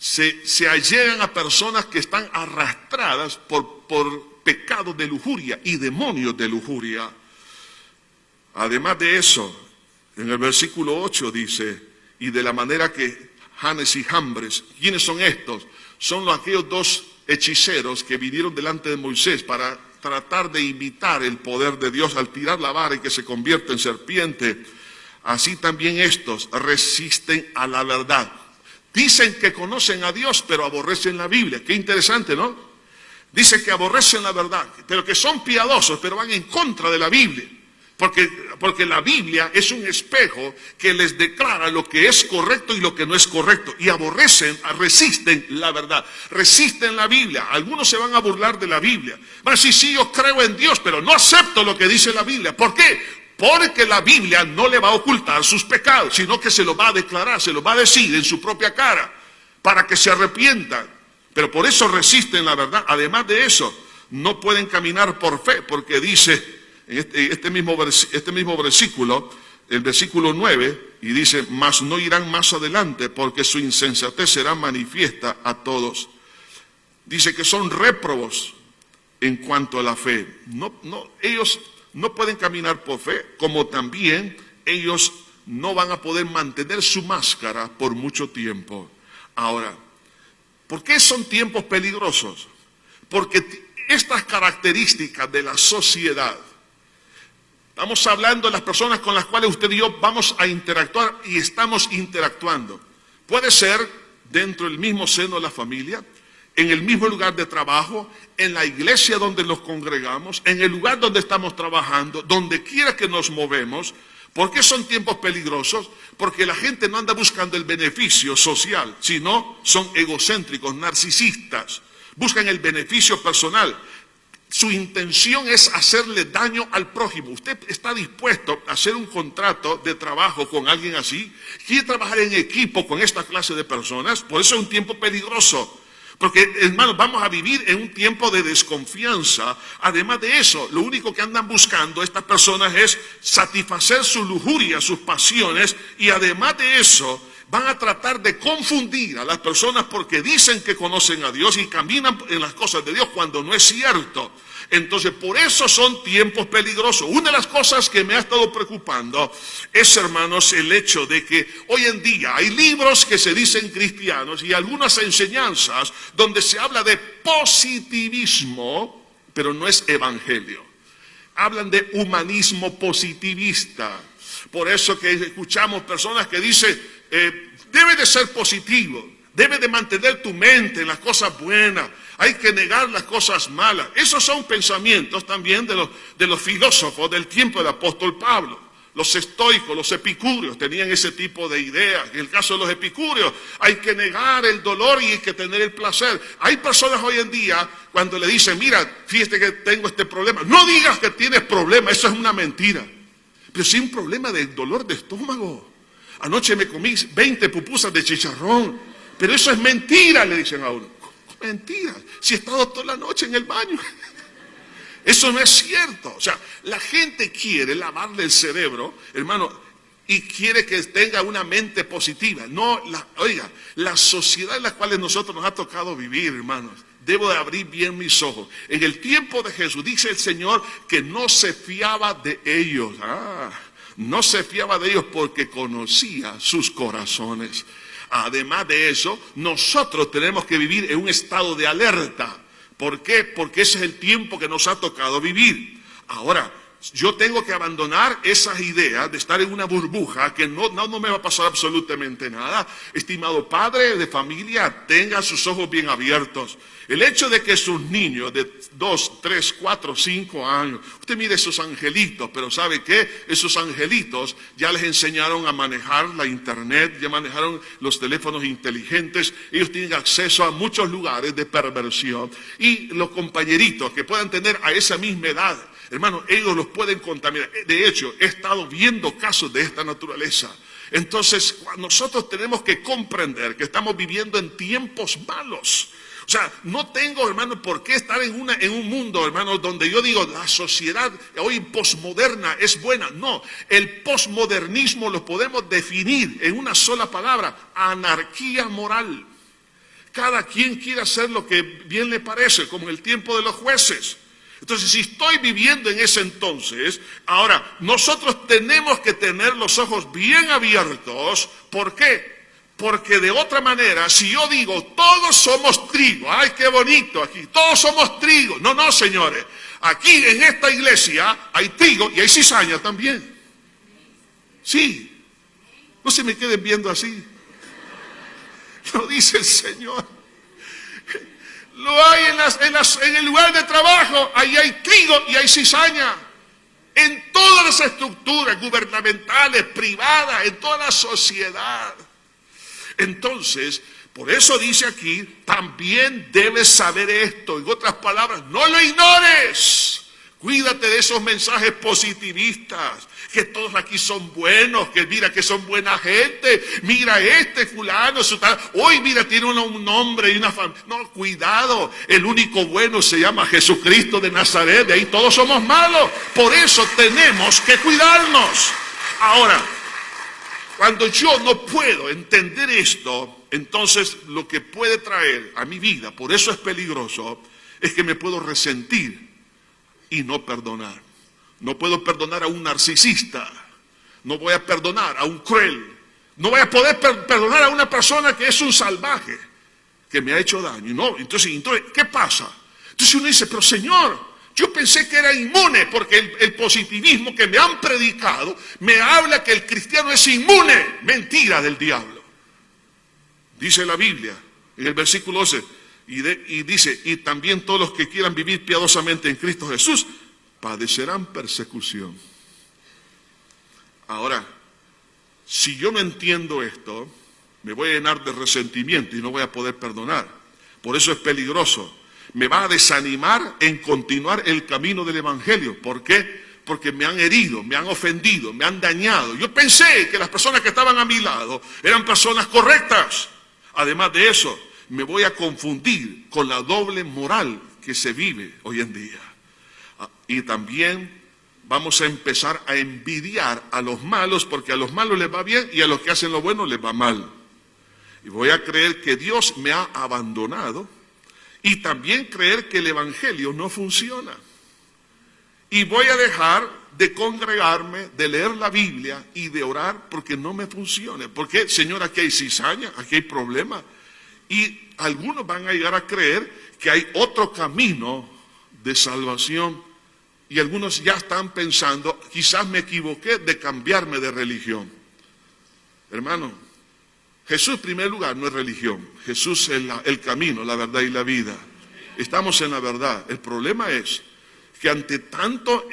se allegan a personas que están arrastradas por pecados de lujuria y demonios de lujuria. Además de eso, en el versículo 8 dice, y de la manera que Janes y Jambres, ¿quiénes son estos? Son aquellos dos hechiceros que vinieron delante de Moisés para tratar de imitar el poder de Dios al tirar la vara y que se convierte en serpiente. Así también estos resisten a la verdad. Dicen que conocen a Dios, pero aborrecen la Biblia. Qué interesante, ¿no? Dice que aborrecen la verdad, pero que son piadosos, pero van en contra de la Biblia. Porque la Biblia es un espejo que les declara lo que es correcto y lo que no es correcto. Y resisten la verdad, resisten la Biblia. Algunos se van a burlar de la Biblia. Van a decir, sí, yo creo en Dios, pero no acepto lo que dice la Biblia. ¿Por qué? Porque la Biblia no le va a ocultar sus pecados, sino que se lo va a declarar, se lo va a decir en su propia cara, para que se arrepientan. Pero por eso resisten la verdad. Además de eso, no pueden caminar por fe, porque dice este mismo versículo, el versículo 9, y dice, mas no irán más adelante, porque su insensatez será manifiesta a todos. Dice que son réprobos en cuanto a la fe. Ellos no pueden caminar por fe, como también ellos no van a poder mantener su máscara por mucho tiempo. Ahora, ¿por qué son tiempos peligrosos? Porque estas características de la sociedad, estamos hablando de las personas con las cuales usted y yo vamos a interactuar y estamos interactuando. Puede ser dentro del mismo seno de la familia, en el mismo lugar de trabajo, en la iglesia donde nos congregamos, en el lugar donde estamos trabajando, donde quiera que nos movemos. ¿Por qué son tiempos peligrosos? Porque la gente no anda buscando el beneficio social, sino son egocéntricos, narcisistas, buscan el beneficio personal. Su intención es hacerle daño al prójimo. ¿Usted está dispuesto a hacer un contrato de trabajo con alguien así? ¿Quiere trabajar en equipo con esta clase de personas? Por eso es un tiempo peligroso. Porque, hermanos, vamos a vivir en un tiempo de desconfianza. Además de eso, lo único que andan buscando estas personas es satisfacer su lujuria, sus pasiones. Y además de eso, van a tratar de confundir a las personas porque dicen que conocen a Dios y caminan en las cosas de Dios cuando no es cierto. Entonces, por eso son tiempos peligrosos. Una de las cosas que me ha estado preocupando es, hermanos, el hecho de que hoy en día hay libros que se dicen cristianos y algunas enseñanzas donde se habla de positivismo, pero no es evangelio. Hablan de humanismo positivista. Por eso que escuchamos personas que dicen, debe de ser positivo, debe de mantener tu mente en las cosas buenas, hay que negar las cosas malas. Esos son pensamientos también de los filósofos del tiempo del apóstol Pablo. Los estoicos, los epicúreos tenían ese tipo de ideas. En el caso de los epicúreos, hay que negar el dolor y hay que tener el placer. Hay personas hoy en día cuando le dicen, mira, fíjate que tengo este problema. No digas que tienes problema, eso es una mentira. Pero sí un problema de dolor de estómago. Anoche me comí 20 pupusas de chicharrón. Pero eso es mentira, le dicen a uno. Mentira, si he estado toda la noche en el baño. Eso no es cierto. O sea, la gente quiere lavarle el cerebro, hermano, y quiere que tenga una mente positiva. No, oiga, la sociedad en la cual nosotros nos ha tocado vivir, hermanos, debo de abrir bien mis ojos. En el tiempo de Jesús dice el Señor que no se fiaba de ellos. No se fiaba de ellos porque conocía sus corazones. Además de eso, nosotros tenemos que vivir en un estado de alerta. ¿Por qué? Porque ese es el tiempo que nos ha tocado vivir. Ahora, yo tengo que abandonar esas ideas de estar en una burbuja que no me va a pasar absolutamente nada. Estimado padre de familia, tenga sus ojos bien abiertos. El hecho de que sus niños de 2, 3, 4, 5 años, usted mire esos angelitos, pero ¿sabe qué? Esos angelitos ya les enseñaron a manejar la internet, ya manejaron los teléfonos inteligentes, ellos tienen acceso a muchos lugares de perversión. Y los compañeritos que puedan tener a esa misma edad, hermano, ellos los pueden contaminar. De hecho, he estado viendo casos de esta naturaleza. Entonces, nosotros tenemos que comprender que estamos viviendo en tiempos malos. O sea, no tengo, hermano, por qué estar en un mundo, hermano, donde yo digo, la sociedad hoy posmoderna es buena. No, el posmodernismo lo podemos definir en una sola palabra, anarquía moral. Cada quien quiere hacer lo que bien le parece, como en el tiempo de los jueces. Entonces, si estoy viviendo en ese entonces, ahora, nosotros tenemos que tener los ojos bien abiertos. ¿Por qué? Porque de otra manera, si yo digo, todos somos trigo, ¡ay, qué bonito aquí! Todos somos trigo. No, no, señores. Aquí en esta iglesia hay trigo y hay cizaña también. Sí. No se me queden viendo así. Lo dice el Señor. Lo hay en el lugar de trabajo. Ahí hay trigo y hay cizaña. En todas las estructuras gubernamentales, privadas, en toda la sociedad. Entonces, por eso dice aquí, también debes saber esto. En otras palabras, no lo ignores. Cuídate de esos mensajes positivistas, que todos aquí son buenos, que mira que son buena gente, mira este fulano, hoy mira tiene un nombre y una familia. No, cuidado, el único bueno se llama Jesucristo de Nazaret, de ahí todos somos malos. Por eso tenemos que cuidarnos. Ahora, cuando yo no puedo entender esto, entonces lo que puede traer a mi vida, por eso es peligroso, es que me puedo resentir y no perdonar. No puedo perdonar a un narcisista, no voy a perdonar a un cruel, no voy a poder perdonar a una persona que es un salvaje, que me ha hecho daño. No, entonces, ¿qué pasa? Entonces uno dice, pero Señor, yo pensé que era inmune, porque el positivismo que me han predicado me habla que el cristiano es inmune. Mentira del diablo. Dice la Biblia, en el versículo 11, y dice, y también todos los que quieran vivir piadosamente en Cristo Jesús, padecerán persecución. Ahora, si yo no entiendo esto, me voy a llenar de resentimiento y no voy a poder perdonar. Por eso es peligroso. Me va a desanimar en continuar el camino del Evangelio. ¿Por qué? Porque me han herido, me han ofendido, me han dañado. Yo pensé que las personas que estaban a mi lado eran personas correctas. Además de eso, me voy a confundir con la doble moral que se vive hoy en día. Y también vamos a empezar a envidiar a los malos, porque a los malos les va bien y a los que hacen lo bueno les va mal. Y voy a creer que Dios me ha abandonado y también creer que el Evangelio no funciona. Y voy a dejar de congregarme, de leer la Biblia y de orar porque no me funciona. Porque, Señor, aquí hay cizaña, aquí hay problemas. Y algunos van a llegar a creer que hay otro camino de salvación. Y algunos ya están pensando, quizás me equivoqué de cambiarme de religión. Hermano, Jesús en primer lugar no es religión. Jesús es el camino, la verdad y la vida. Estamos en la verdad. El problema es que ante tanto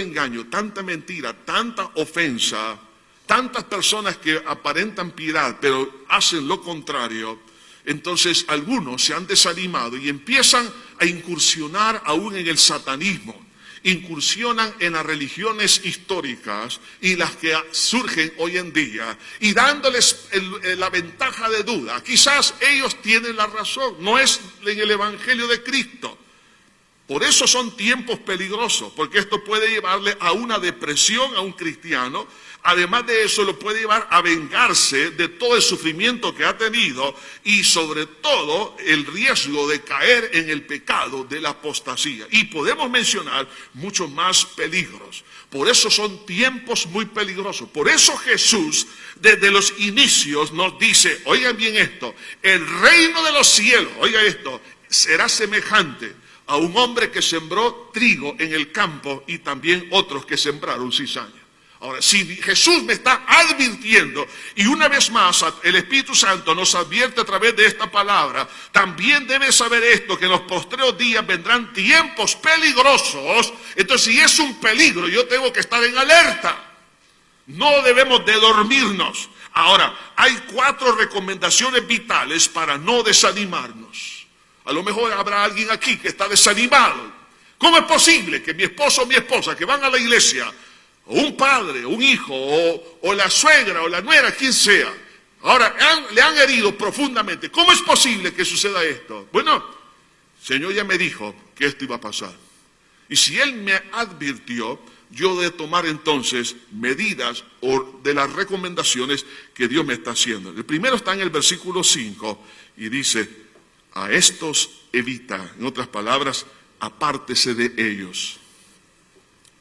engaño, tanta mentira, tanta ofensa, tantas personas que aparentan piedad, pero hacen lo contrario, entonces algunos se han desanimado y empiezan a incursionar aún en el satanismo, incursionan en las religiones históricas y las que surgen hoy en día, y dándoles la ventaja de duda. Quizás ellos tienen la razón, no es en el Evangelio de Cristo. Por eso son tiempos peligrosos, porque esto puede llevarle a una depresión a un cristiano. Además de eso, lo puede llevar a vengarse de todo el sufrimiento que ha tenido y sobre todo el riesgo de caer en el pecado de la apostasía. Y podemos mencionar muchos más peligros. Por eso son tiempos muy peligrosos. Por eso Jesús, desde los inicios, nos dice, oigan bien esto, el reino de los cielos, oiga esto, será semejante a un hombre que sembró trigo en el campo y también otros que sembraron cizaña. Ahora, si Jesús me está advirtiendo, y una vez más el Espíritu Santo nos advierte a través de esta palabra, también debe saber esto, que en los postreros días vendrán tiempos peligrosos. Entonces, si es un peligro, yo tengo que estar en alerta. No debemos de dormirnos. Ahora, hay 4 recomendaciones vitales para no desanimarnos. A lo mejor habrá alguien aquí que está desanimado. ¿Cómo es posible que mi esposo o mi esposa que van a la iglesia, o un padre, o un hijo, o la suegra, o la nuera, quien sea, ahora le han herido profundamente? ¿Cómo es posible que suceda esto? Bueno, el Señor ya me dijo que esto iba a pasar. Y si Él me advirtió, yo de tomar entonces medidas o de las recomendaciones que Dios me está haciendo? El primero está en el versículo 5 y dice, a estos evita, en otras palabras, apártese de ellos.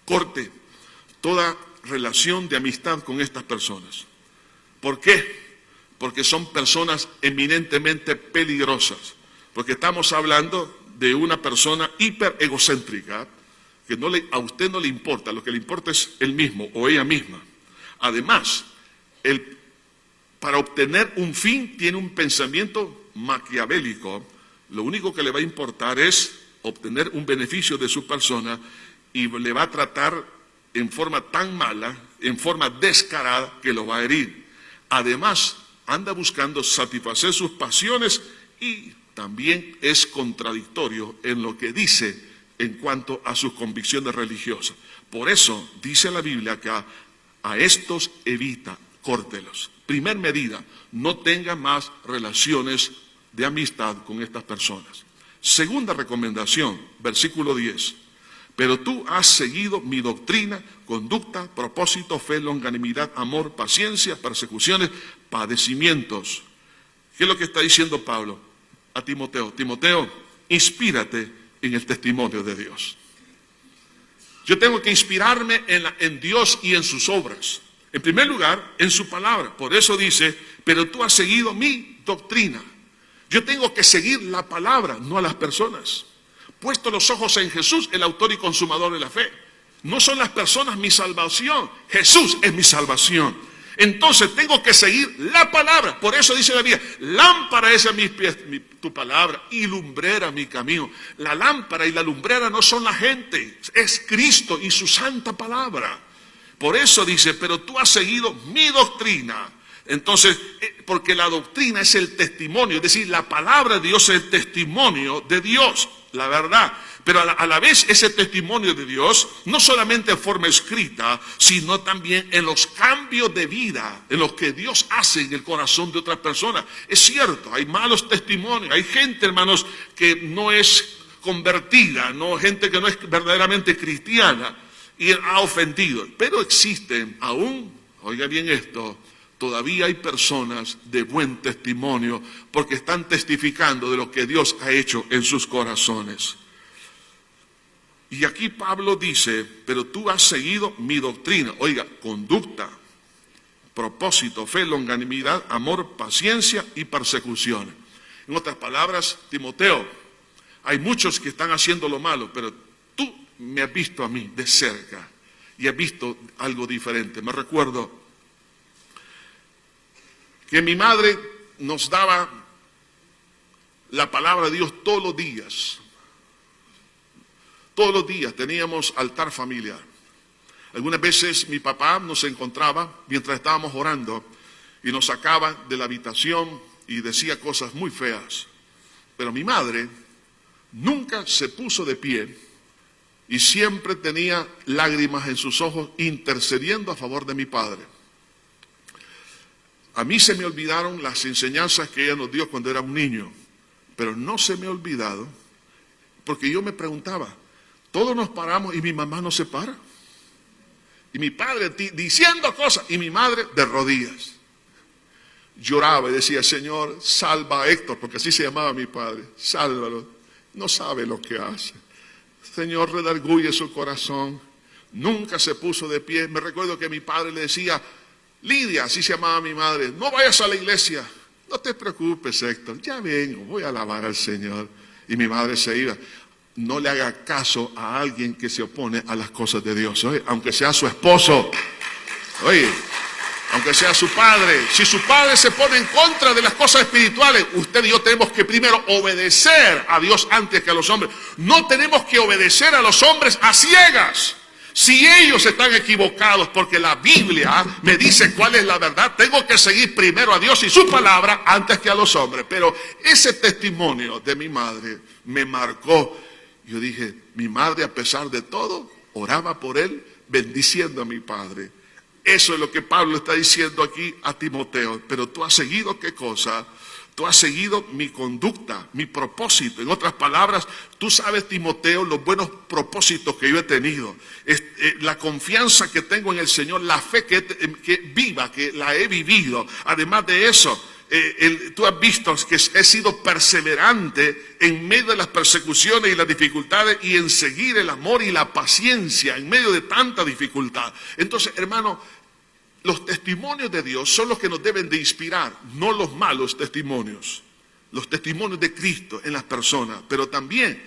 Corte toda relación de amistad con estas personas. ¿Por qué? Porque son personas eminentemente peligrosas. Porque estamos hablando de una persona hiper egocéntrica, que a usted no le importa, lo que le importa es él mismo o ella misma. Además, para obtener un fin tiene un pensamiento maquiavélico. Lo único que le va a importar es obtener un beneficio de su persona y le va a tratar en forma tan mala, en forma descarada, que lo va a herir. Además, anda buscando satisfacer sus pasiones y también es contradictorio en lo que dice en cuanto a sus convicciones religiosas. Por eso dice la Biblia que a estos evita, córtelos. Primer medida, no tenga más relaciones de amistad con estas personas. Segunda recomendación, versículo 10. Pero tú has seguido mi doctrina, conducta, propósito, fe, longanimidad, amor, paciencia, persecuciones, padecimientos. ¿Qué es lo que está diciendo Pablo a Timoteo? Timoteo, inspírate en el testimonio de Dios. Yo tengo que inspirarme en Dios y en sus obras. En primer lugar, en su palabra. Por eso dice, pero tú has seguido mi doctrina. Yo tengo que seguir la palabra, no a las personas. Puesto los ojos en Jesús, el autor y consumador de la fe. No son las personas mi salvación, Jesús es mi salvación. Entonces tengo que seguir la palabra. Por eso dice la Biblia, lámpara es a mis pies tu palabra y lumbrera mi camino. La lámpara y la lumbrera no son la gente, es Cristo y su santa palabra. Por eso dice, pero tú has seguido mi doctrina. Entonces, porque la doctrina es el testimonio, es decir, la palabra de Dios es el testimonio de Dios, la verdad. Pero a la vez ese testimonio de Dios, no solamente en forma escrita, sino también en los cambios de vida, en los que Dios hace en el corazón de otras personas. Es cierto, hay malos testimonios, hay gente, hermanos, que no es convertida, gente que no es verdaderamente cristiana y ha ofendido. Pero existen aún, oiga bien esto, todavía hay personas de buen testimonio porque están testificando de lo que Dios ha hecho en sus corazones. Y aquí Pablo dice, pero tú has seguido mi doctrina. Oiga, conducta, propósito, fe, longanimidad, amor, paciencia y persecución. En otras palabras, Timoteo, hay muchos que están haciendo lo malo, pero tú me has visto a mí de cerca y has visto algo diferente. Me recuerdo que mi madre nos daba la palabra de Dios todos los días. Todos los días teníamos altar familiar. Algunas veces mi papá nos encontraba mientras estábamos orando y nos sacaba de la habitación y decía cosas muy feas. Pero mi madre nunca se puso de pie y siempre tenía lágrimas en sus ojos intercediendo a favor de mi padre. A mí se me olvidaron las enseñanzas que ella nos dio cuando era un niño, pero no se me ha olvidado porque yo me preguntaba, todos nos paramos y mi mamá no se para. Y mi padre diciendo cosas y mi madre de rodillas. Lloraba y decía, Señor, salva a Héctor, porque así se llamaba mi padre, sálvalo. No sabe lo que hace. Señor, redarguye su corazón. Nunca se puso de pie. Me recuerdo que mi padre le decía, Lidia, así se llamaba mi madre, no vayas a la iglesia. No te preocupes, Héctor, ya vengo, voy a alabar al Señor. Y mi madre se iba. No le haga caso a alguien que se opone a las cosas de Dios, ¿oye? Aunque sea su esposo, oye, aunque sea su padre. Si su padre se pone en contra de las cosas espirituales, usted y yo tenemos que primero obedecer a Dios antes que a los hombres. No tenemos que obedecer a los hombres a ciegas. Si ellos están equivocados, porque la Biblia me dice cuál es la verdad, tengo que seguir primero a Dios y su palabra antes que a los hombres. Pero ese testimonio de mi madre me marcó. Yo dije, mi madre a pesar de todo, oraba por él, bendiciendo a mi padre. Eso es lo que Pablo está diciendo aquí a Timoteo. Pero tú has seguido, ¿qué cosa? Tú has seguido mi conducta, mi propósito. En otras palabras, tú sabes, Timoteo, los buenos propósitos que yo he tenido. La confianza que tengo en el Señor, la fe que viva, que la he vivido. Además de eso, tú has visto que he sido perseverante en medio de las persecuciones y las dificultades y en seguir el amor y la paciencia en medio de tanta dificultad. Entonces, hermano, los testimonios de Dios son los que nos deben de inspirar, no los malos testimonios. Los testimonios de Cristo en las personas, pero también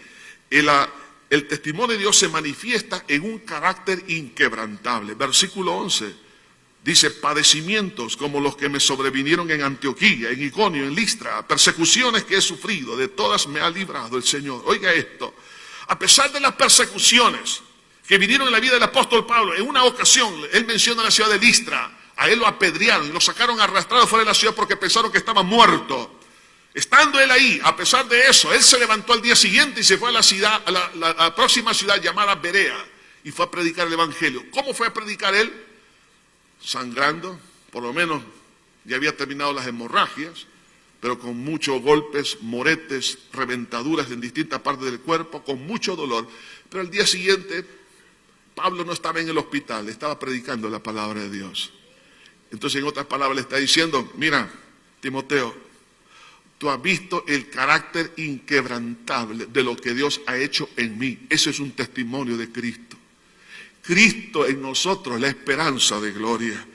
el testimonio de Dios se manifiesta en un carácter inquebrantable. Versículo 11 dice: padecimientos como los que me sobrevinieron en Antioquía, en Iconio, en Listra, persecuciones que he sufrido, de todas me ha librado el Señor. Oiga esto, a pesar de las persecuciones que vinieron en la vida del apóstol Pablo, en una ocasión, él menciona la ciudad de Listra, a él lo apedrearon y lo sacaron arrastrado fuera de la ciudad porque pensaron que estaba muerto. Estando él ahí, a pesar de eso, él se levantó al día siguiente y se fue a la ciudad, a la próxima ciudad llamada Berea, y fue a predicar el evangelio. ¿Cómo fue a predicar él? Sangrando, por lo menos ya había terminado las hemorragias, pero con muchos golpes, moretes, reventaduras en distintas partes del cuerpo, con mucho dolor. Pero al día siguiente Pablo no estaba en el hospital, estaba predicando la palabra de Dios. Entonces, en otras palabras, le está diciendo: mira, Timoteo, tú has visto el carácter inquebrantable de lo que Dios ha hecho en mí. Eso es un testimonio de Cristo. Cristo en nosotros, la esperanza de gloria.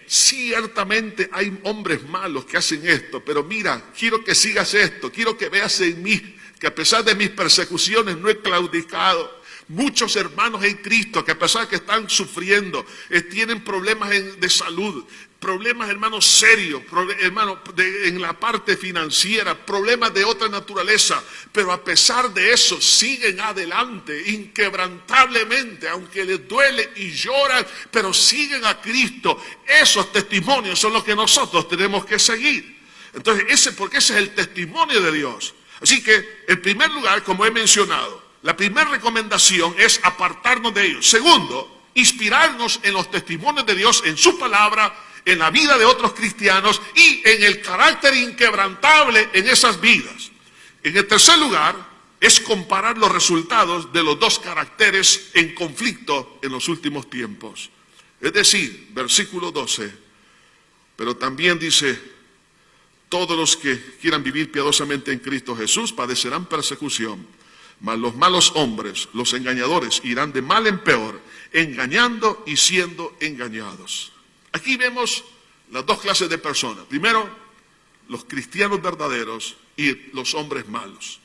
Ciertamente hay hombres malos que hacen esto, pero mira, quiero que sigas esto, quiero que veas en mí que a pesar de mis persecuciones no he claudicado. Muchos hermanos en Cristo que a pesar de que están sufriendo, tienen problemas de salud, problemas, hermanos, serios, hermanos, en la parte financiera, problemas de otra naturaleza, pero a pesar de eso siguen adelante inquebrantablemente, aunque les duele y lloran, pero siguen a Cristo. Esos testimonios son los que nosotros tenemos que seguir. Entonces, porque ese es el testimonio de Dios. Así que, en primer lugar, como he mencionado, la primera recomendación es apartarnos de ellos. Segundo, inspirarnos en los testimonios de Dios, en su palabra, en la vida de otros cristianos y en el carácter inquebrantable en esas vidas. En el tercer lugar, es comparar los resultados de los dos caracteres en conflicto en los últimos tiempos. Es decir, versículo 12, pero también dice: todos los que quieran vivir piadosamente en Cristo Jesús padecerán persecución. Mas los malos hombres, los engañadores, irán de mal en peor, engañando y siendo engañados. Aquí vemos las dos clases de personas. Primero, los cristianos verdaderos y los hombres malos.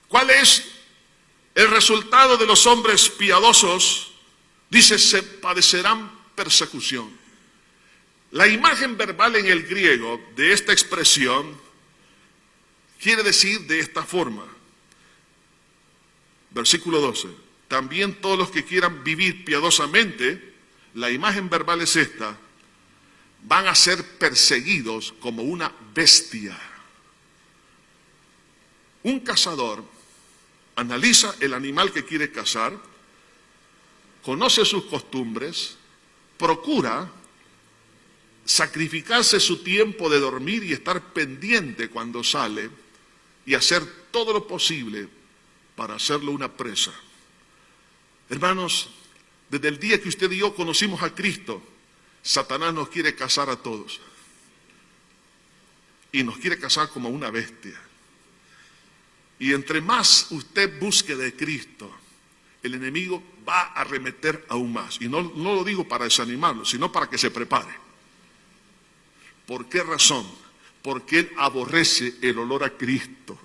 ¿Cuál es el resultado de los hombres piadosos? Dice: se padecerán persecución. La imagen verbal en el griego de esta expresión quiere decir de esta forma. Versículo 12. También todos los que quieran vivir piadosamente, la imagen verbal es esta: van a ser perseguidos como una bestia. Un cazador analiza el animal que quiere cazar, conoce sus costumbres, procura sacrificarse su tiempo de dormir y estar pendiente cuando sale y hacer todo lo posible para hacerlo una presa. Hermanos, desde el día que usted y yo conocimos a Cristo, Satanás nos quiere cazar a todos. Y nos quiere cazar como una bestia. Y entre más usted busque de Cristo, el enemigo va a arremeter aún más. Y no lo digo para desanimarlo, sino para que se prepare. ¿Por qué razón? Porque él aborrece el olor a Cristo.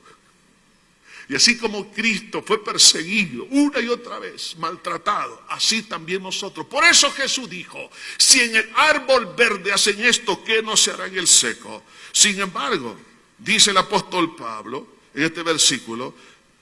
Y así como Cristo fue perseguido una y otra vez, maltratado, así también nosotros. Por eso Jesús dijo: si en el árbol verde hacen esto, ¿qué no se hará en el seco? Sin embargo, dice el apóstol Pablo en este versículo,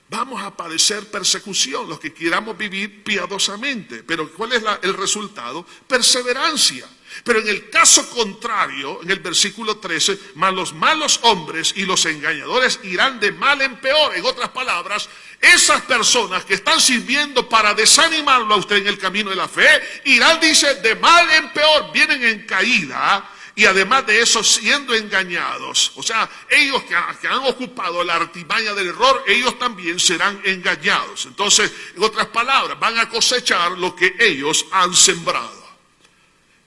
vamos a padecer persecución, los que queramos vivir piadosamente. Pero ¿cuál es el resultado? Perseverancia. Pero en el caso contrario, en el versículo 13, mas los malos hombres y los engañadores irán de mal en peor. En otras palabras, esas personas que están sirviendo para desanimarlo a usted en el camino de la fe, irán, dice, de mal en peor, vienen en caída. Y además de eso, siendo engañados. O sea, ellos que han ocupado la artimaña del error, ellos también serán engañados. Entonces, en otras palabras, van a cosechar lo que ellos han sembrado.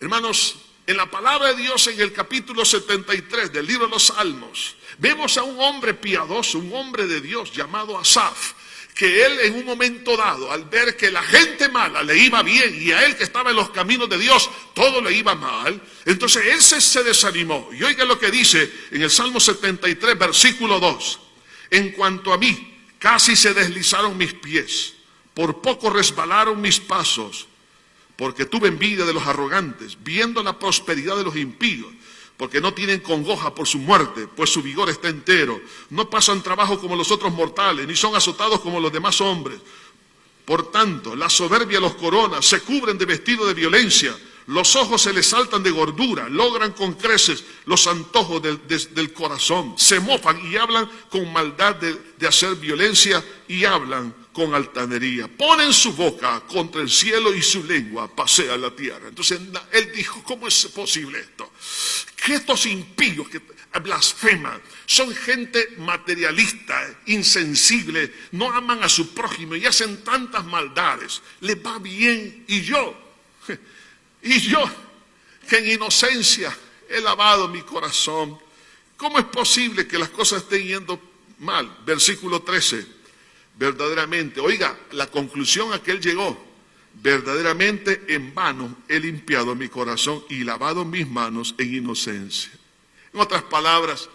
Hermanos, en la palabra de Dios, en el capítulo 73 del libro de los Salmos, vemos a un hombre piadoso, un hombre de Dios llamado Asaf, que él en un momento dado, al ver que la gente mala le iba bien y a él que estaba en los caminos de Dios todo le iba mal, entonces él se desanimó. Y oiga lo que dice en el Salmo 73, versículo 2. En cuanto a mí, casi se deslizaron mis pies, por poco resbalaron mis pasos, porque tuve envidia de los arrogantes, viendo la prosperidad de los impíos, porque no tienen congoja por su muerte, pues su vigor está entero. No pasan trabajo como los otros mortales, ni son azotados como los demás hombres. Por tanto, la soberbia los corona, se cubren de vestido de violencia, los ojos se les saltan de gordura, logran con creces los antojos del corazón, se mofan y hablan con maldad de hacer violencia y hablan con altanería. Ponen su boca contra el cielo y su lengua pasea la tierra. Entonces él dijo, ¿cómo es posible esto? Que estos impíos que blasfeman son gente materialista, insensible, no aman a su prójimo y hacen tantas maldades. Les va bien y yo, que en inocencia he lavado mi corazón. ¿Cómo es posible que las cosas estén yendo mal? Versículo 13. Verdaderamente, oiga, la conclusión a que él llegó, verdaderamente en vano he limpiado mi corazón y lavado mis manos en inocencia. En otras palabras,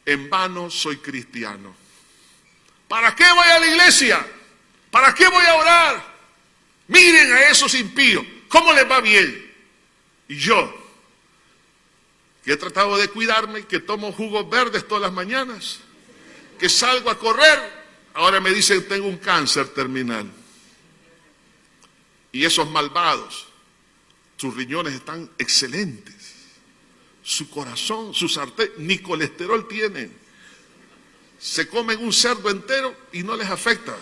en vano soy cristiano. ¿Para qué voy a la iglesia? ¿Para qué voy a orar? Miren a esos impíos, ¿cómo les va bien? Y yo, que he tratado de cuidarme, que tomo jugos verdes todas las mañanas, que salgo a correr, ahora me dicen que tengo un cáncer terminal. Y esos malvados, sus riñones están excelentes. Su corazón, sus arterias, ni colesterol tienen. Se comen un cerdo entero y no les afecta.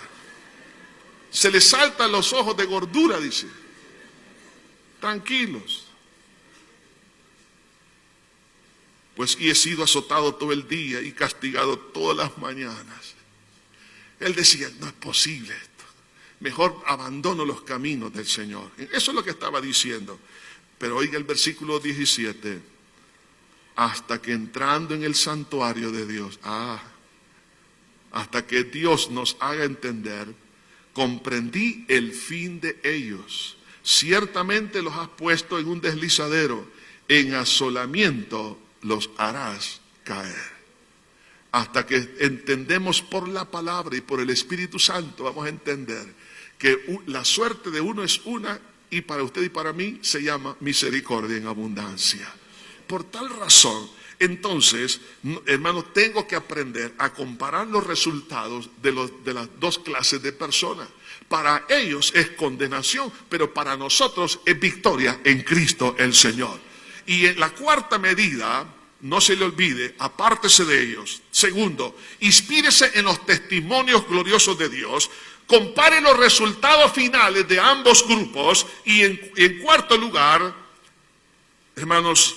Se les saltan los ojos de gordura, dice. Tranquilos. Pues y he sido azotado todo el día y castigado todas las mañanas. Él decía, no es posible esto. Mejor abandono los caminos del Señor. Eso es lo que estaba diciendo. Pero oiga el versículo 17. Hasta que entrando en el santuario de Dios, hasta que Dios nos haga entender, comprendí el fin de ellos. Ciertamente los has puesto en un deslizadero, en asolamiento los harás caer. Hasta que entendemos por la palabra y por el Espíritu Santo, vamos a entender que la suerte de uno es una y para usted y para mí se llama misericordia en abundancia. Por tal razón, entonces, hermanos, tengo que aprender a comparar los resultados de las dos clases de personas. Para ellos es condenación, pero para nosotros es victoria en Cristo el Señor. Y en la cuarta medida, no se le olvide, apártese de ellos. Segundo, inspírese en los testimonios gloriosos de Dios. Compare los resultados finales de ambos grupos. Y en cuarto lugar, hermanos,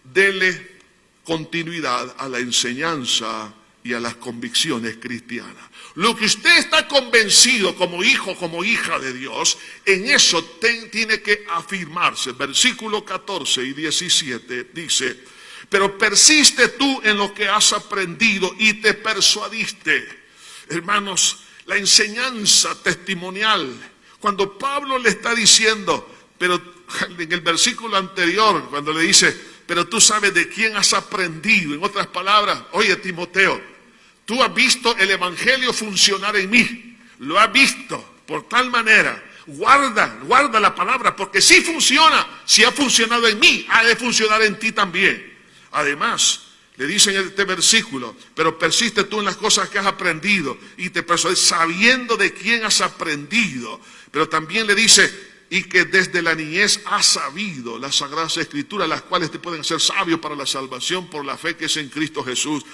dele continuidad a la enseñanza y a las convicciones cristianas. Lo que usted está convencido como hijo, como hija de Dios, en eso tiene que afirmarse. Versículo 14 y 17 dice, pero persiste tú en lo que has aprendido y te persuadiste. Hermanos, la enseñanza testimonial, cuando Pablo le está diciendo, pero en el versículo anterior, cuando le dice, pero tú sabes de quién has aprendido. En otras palabras, oye Timoteo, tú has visto el evangelio funcionar en mí. Lo has visto por tal manera. Guarda la palabra, porque si funciona, si ha funcionado en mí, ha de funcionar en ti también. Además, le dice en este versículo, pero persiste tú en las cosas que has aprendido y te persuades sabiendo de quién has aprendido. Pero también le dice, y que desde la niñez has sabido las sagradas escrituras, las cuales te pueden hacer sabio para la salvación por la fe que es en Cristo Jesús.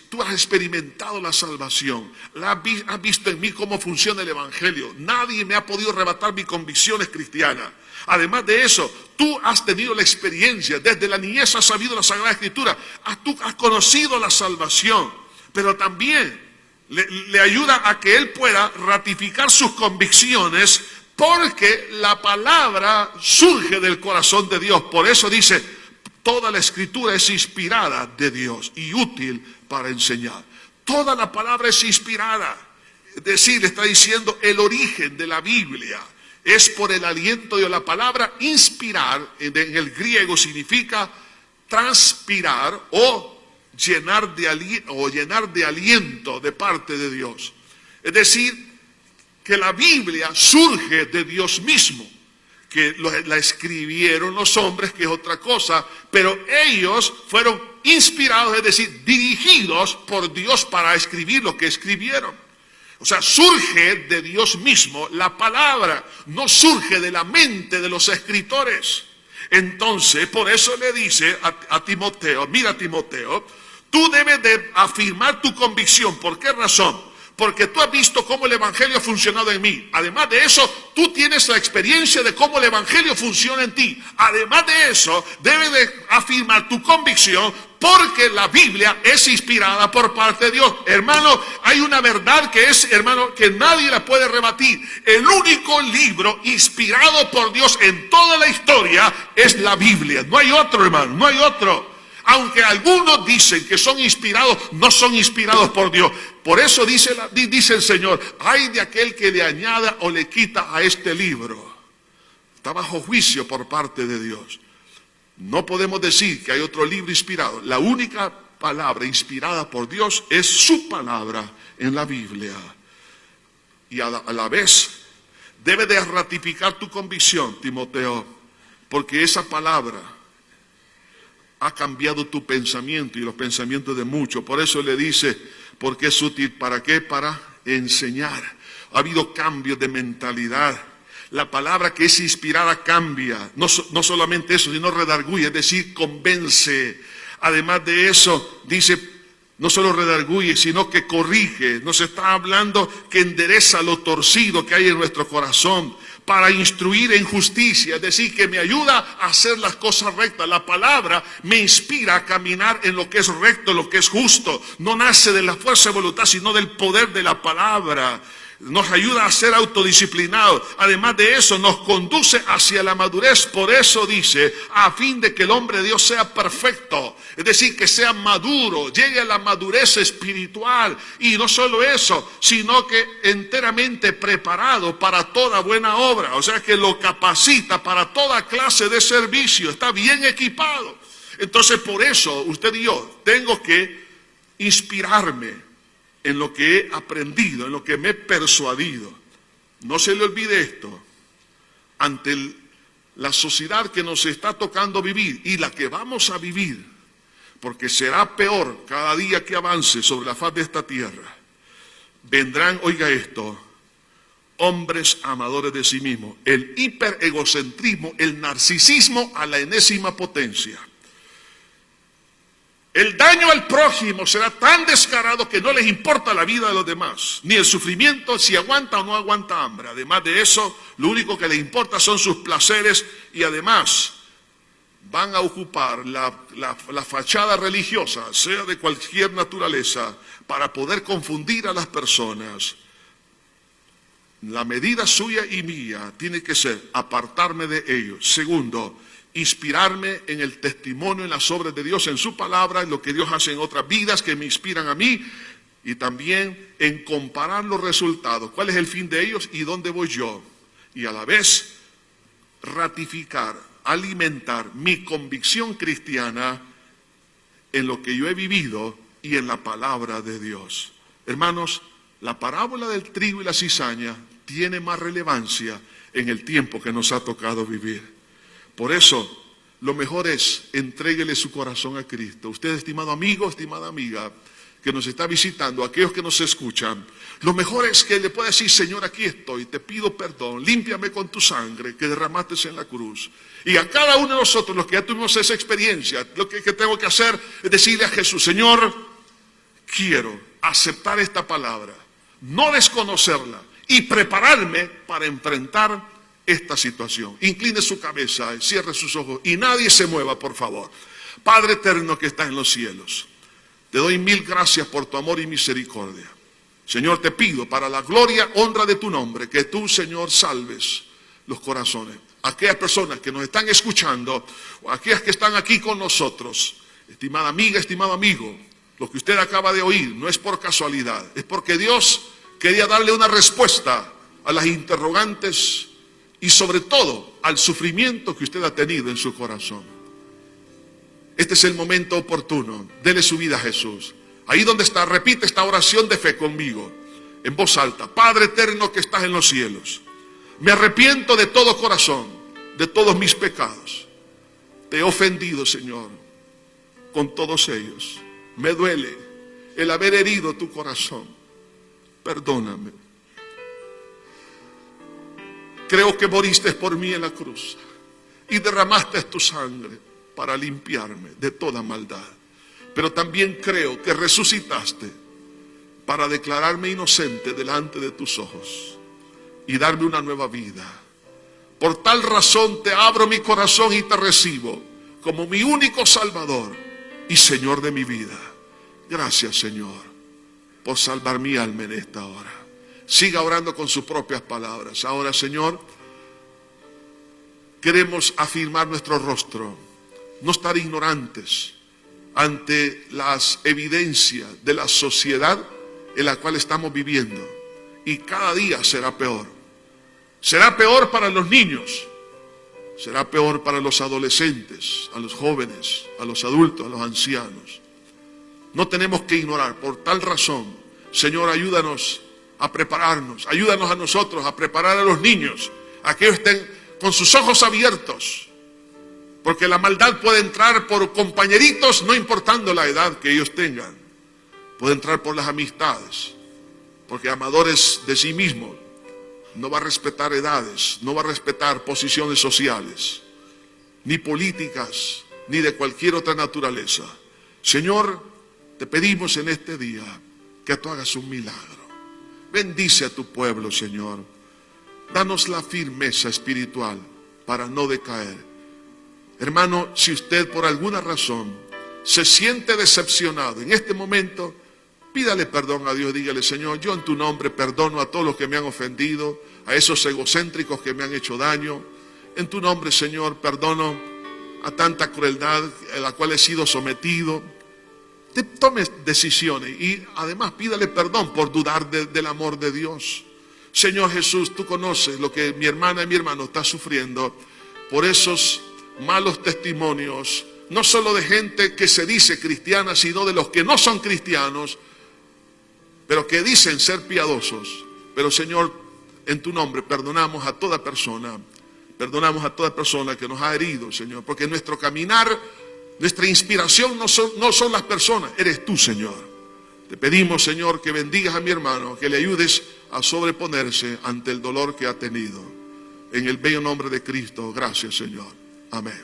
Tú has experimentado la salvación, has visto en mí cómo funciona el Evangelio. Nadie me ha podido arrebatar mis convicciones cristianas. Además de eso, tú has tenido la experiencia, desde la niñez has sabido la Sagrada Escritura, tú has conocido la salvación, pero también le ayuda a que él pueda ratificar sus convicciones, porque la palabra surge del corazón de Dios. Por eso dice, toda la Escritura es inspirada de Dios y útil para enseñar. Toda la palabra es inspirada. Es decir, le está diciendo el origen de la Biblia es por el aliento de la palabra. Inspirar en el griego significa transpirar o llenar de aliento de parte de Dios. Es decir, que la Biblia surge de Dios mismo, que la escribieron los hombres, que es otra cosa, pero ellos fueron inspirados, es decir, dirigidos por Dios para escribir lo que escribieron. O sea, surge de Dios mismo. La palabra no surge de la mente de los escritores. Entonces, por eso le dice a Timoteo, mira Timoteo, tú debes de afirmar tu convicción. ¿Por qué razón? Porque tú has visto cómo el Evangelio ha funcionado en mí. Además de eso, tú tienes la experiencia de cómo el Evangelio funciona en ti. Además de eso, debes de afirmar tu convicción, porque la Biblia es inspirada por parte de Dios. Hermano, hay una verdad que nadie la puede rebatir. El único libro inspirado por Dios en toda la historia es la Biblia. No hay otro, hermano, no hay otro. Aunque algunos dicen que son inspirados, no son inspirados por Dios. Por eso dice el Señor, ay de aquel que le añada o le quita a este libro. Está bajo juicio por parte de Dios. No podemos decir que hay otro libro inspirado. La única palabra inspirada por Dios es su palabra en la Biblia. Y a la vez debe de ratificar tu convicción, Timoteo, porque esa palabra ha cambiado tu pensamiento y los pensamientos de muchos. Por eso le dice, porque es útil, ¿para qué? Para enseñar. Ha habido cambios de mentalidad. La palabra que es inspirada cambia. No solamente eso, sino redarguye, es decir, convence. Además de eso, dice, no solo redarguye, sino que corrige. Nos está hablando que endereza lo torcido que hay en nuestro corazón, para instruir en justicia, es decir, que me ayuda a hacer las cosas rectas. La palabra me inspira a caminar en lo que es recto, lo que es justo. No nace de la fuerza de voluntad, sino del poder de la palabra. Nos ayuda a ser autodisciplinados. Además de eso, nos conduce hacia la madurez. Por eso dice, a fin de que el hombre de Dios sea perfecto. Es decir, que sea maduro, llegue a la madurez espiritual. Y no solo eso, sino que enteramente preparado para toda buena obra. O sea, que lo capacita para toda clase de servicio. Está bien equipado. Entonces, por eso, usted y yo, tengo que inspirarme en lo que he aprendido, en lo que me he persuadido. No se le olvide esto, ante la sociedad que nos está tocando vivir y la que vamos a vivir, porque será peor cada día que avance sobre la faz de esta tierra. Vendrán, oiga esto, hombres amadores de sí mismos, el hiperegocentrismo, el narcisismo a la enésima potencia. El daño al prójimo será tan descarado que no les importa la vida de los demás, ni el sufrimiento, si aguanta o no aguanta hambre. Además de eso, lo único que les importa son sus placeres, y además van a ocupar la fachada religiosa, sea de cualquier naturaleza, para poder confundir a las personas. La medida suya y mía tiene que ser apartarme de ellos. Segundo, inspirarme en el testimonio, en las obras de Dios, en su palabra, en lo que Dios hace en otras vidas que me inspiran a mí, y también en comparar los resultados, cuál es el fin de ellos y dónde voy yo, y a la vez ratificar, alimentar mi convicción cristiana en lo que yo he vivido y en la palabra de Dios. Hermanos, la parábola del trigo y la cizaña tiene más relevancia en el tiempo que nos ha tocado vivir. Por eso, lo mejor es, entréguele su corazón a Cristo. Usted, estimado amigo, estimada amiga, que nos está visitando, aquellos que nos escuchan, lo mejor es que le pueda decir, Señor, aquí estoy, te pido perdón, límpiame con tu sangre que derramaste en la cruz. Y a cada uno de nosotros, los que ya tuvimos esa experiencia, lo que tengo que hacer es decirle a Jesús, Señor, quiero aceptar esta palabra, no desconocerla y prepararme para enfrentar esta situación. Incline su cabeza, cierre sus ojos y nadie se mueva, por favor. Padre eterno que estás en los cielos, te doy mil gracias por tu amor y misericordia. Señor, te pido para la gloria, honra de tu nombre, que tú, Señor, salves los corazones. Aquellas personas que nos están escuchando, o aquellas que están aquí con nosotros, estimada amiga, estimado amigo, lo que usted acaba de oír no es por casualidad, es porque Dios quería darle una respuesta a las interrogantes y sobre todo al sufrimiento que usted ha tenido en su corazón. Este es el momento oportuno, dele su vida a Jesús. Ahí donde está, repite esta oración de fe conmigo, en voz alta. Padre eterno que estás en los cielos, me arrepiento de todo corazón, de todos mis pecados. Te he ofendido, Señor, con todos ellos. Me duele el haber herido tu corazón. Perdóname. Creo que moriste por mí en la cruz y derramaste tu sangre para limpiarme de toda maldad. Pero también creo que resucitaste para declararme inocente delante de tus ojos y darme una nueva vida. Por tal razón te abro mi corazón y te recibo como mi único Salvador y Señor de mi vida. Gracias, Señor, por salvar mi alma en esta hora. Siga orando con sus propias palabras. Ahora, Señor, queremos afirmar nuestro rostro, no estar ignorantes ante las evidencias de la sociedad en la cual estamos viviendo. Y cada día será peor. Será peor para los niños, será peor para los adolescentes, a los jóvenes, a los adultos, a los ancianos. No tenemos que ignorar. Por tal razón, Señor, ayúdanos a prepararnos, ayúdanos a nosotros a preparar a los niños, a que estén con sus ojos abiertos, porque la maldad puede entrar por compañeritos, no importando la edad que ellos tengan. Puede entrar por las amistades, porque amadores de sí mismos, no va a respetar edades, no va a respetar posiciones sociales, ni políticas, ni de cualquier otra naturaleza. Señor, te pedimos en este día que tú hagas un milagro. Bendice a tu pueblo, Señor. Danos la firmeza espiritual para no decaer. Hermano, si usted por alguna razón se siente decepcionado en este momento, pídale perdón a Dios. Dígale: Señor, yo en tu nombre perdono a todos los que me han ofendido, a esos egocéntricos que me han hecho daño. En tu nombre, Señor, perdono a tanta crueldad a la cual he sido sometido. Tome decisiones y además pídale perdón por dudar del amor de Dios. Señor Jesús, tú conoces lo que mi hermana y mi hermano está sufriendo por esos malos testimonios, no solo de gente que se dice cristiana, sino de los que no son cristianos, pero que dicen ser piadosos. Pero, Señor, en tu nombre perdonamos a toda persona que nos ha herido, Señor, porque nuestro caminar, nuestra inspiración no son las personas, eres tú, Señor. Te pedimos, Señor, que bendigas a mi hermano, que le ayudes a sobreponerse ante el dolor que ha tenido. En el bello nombre de Cristo, gracias, Señor. Amén.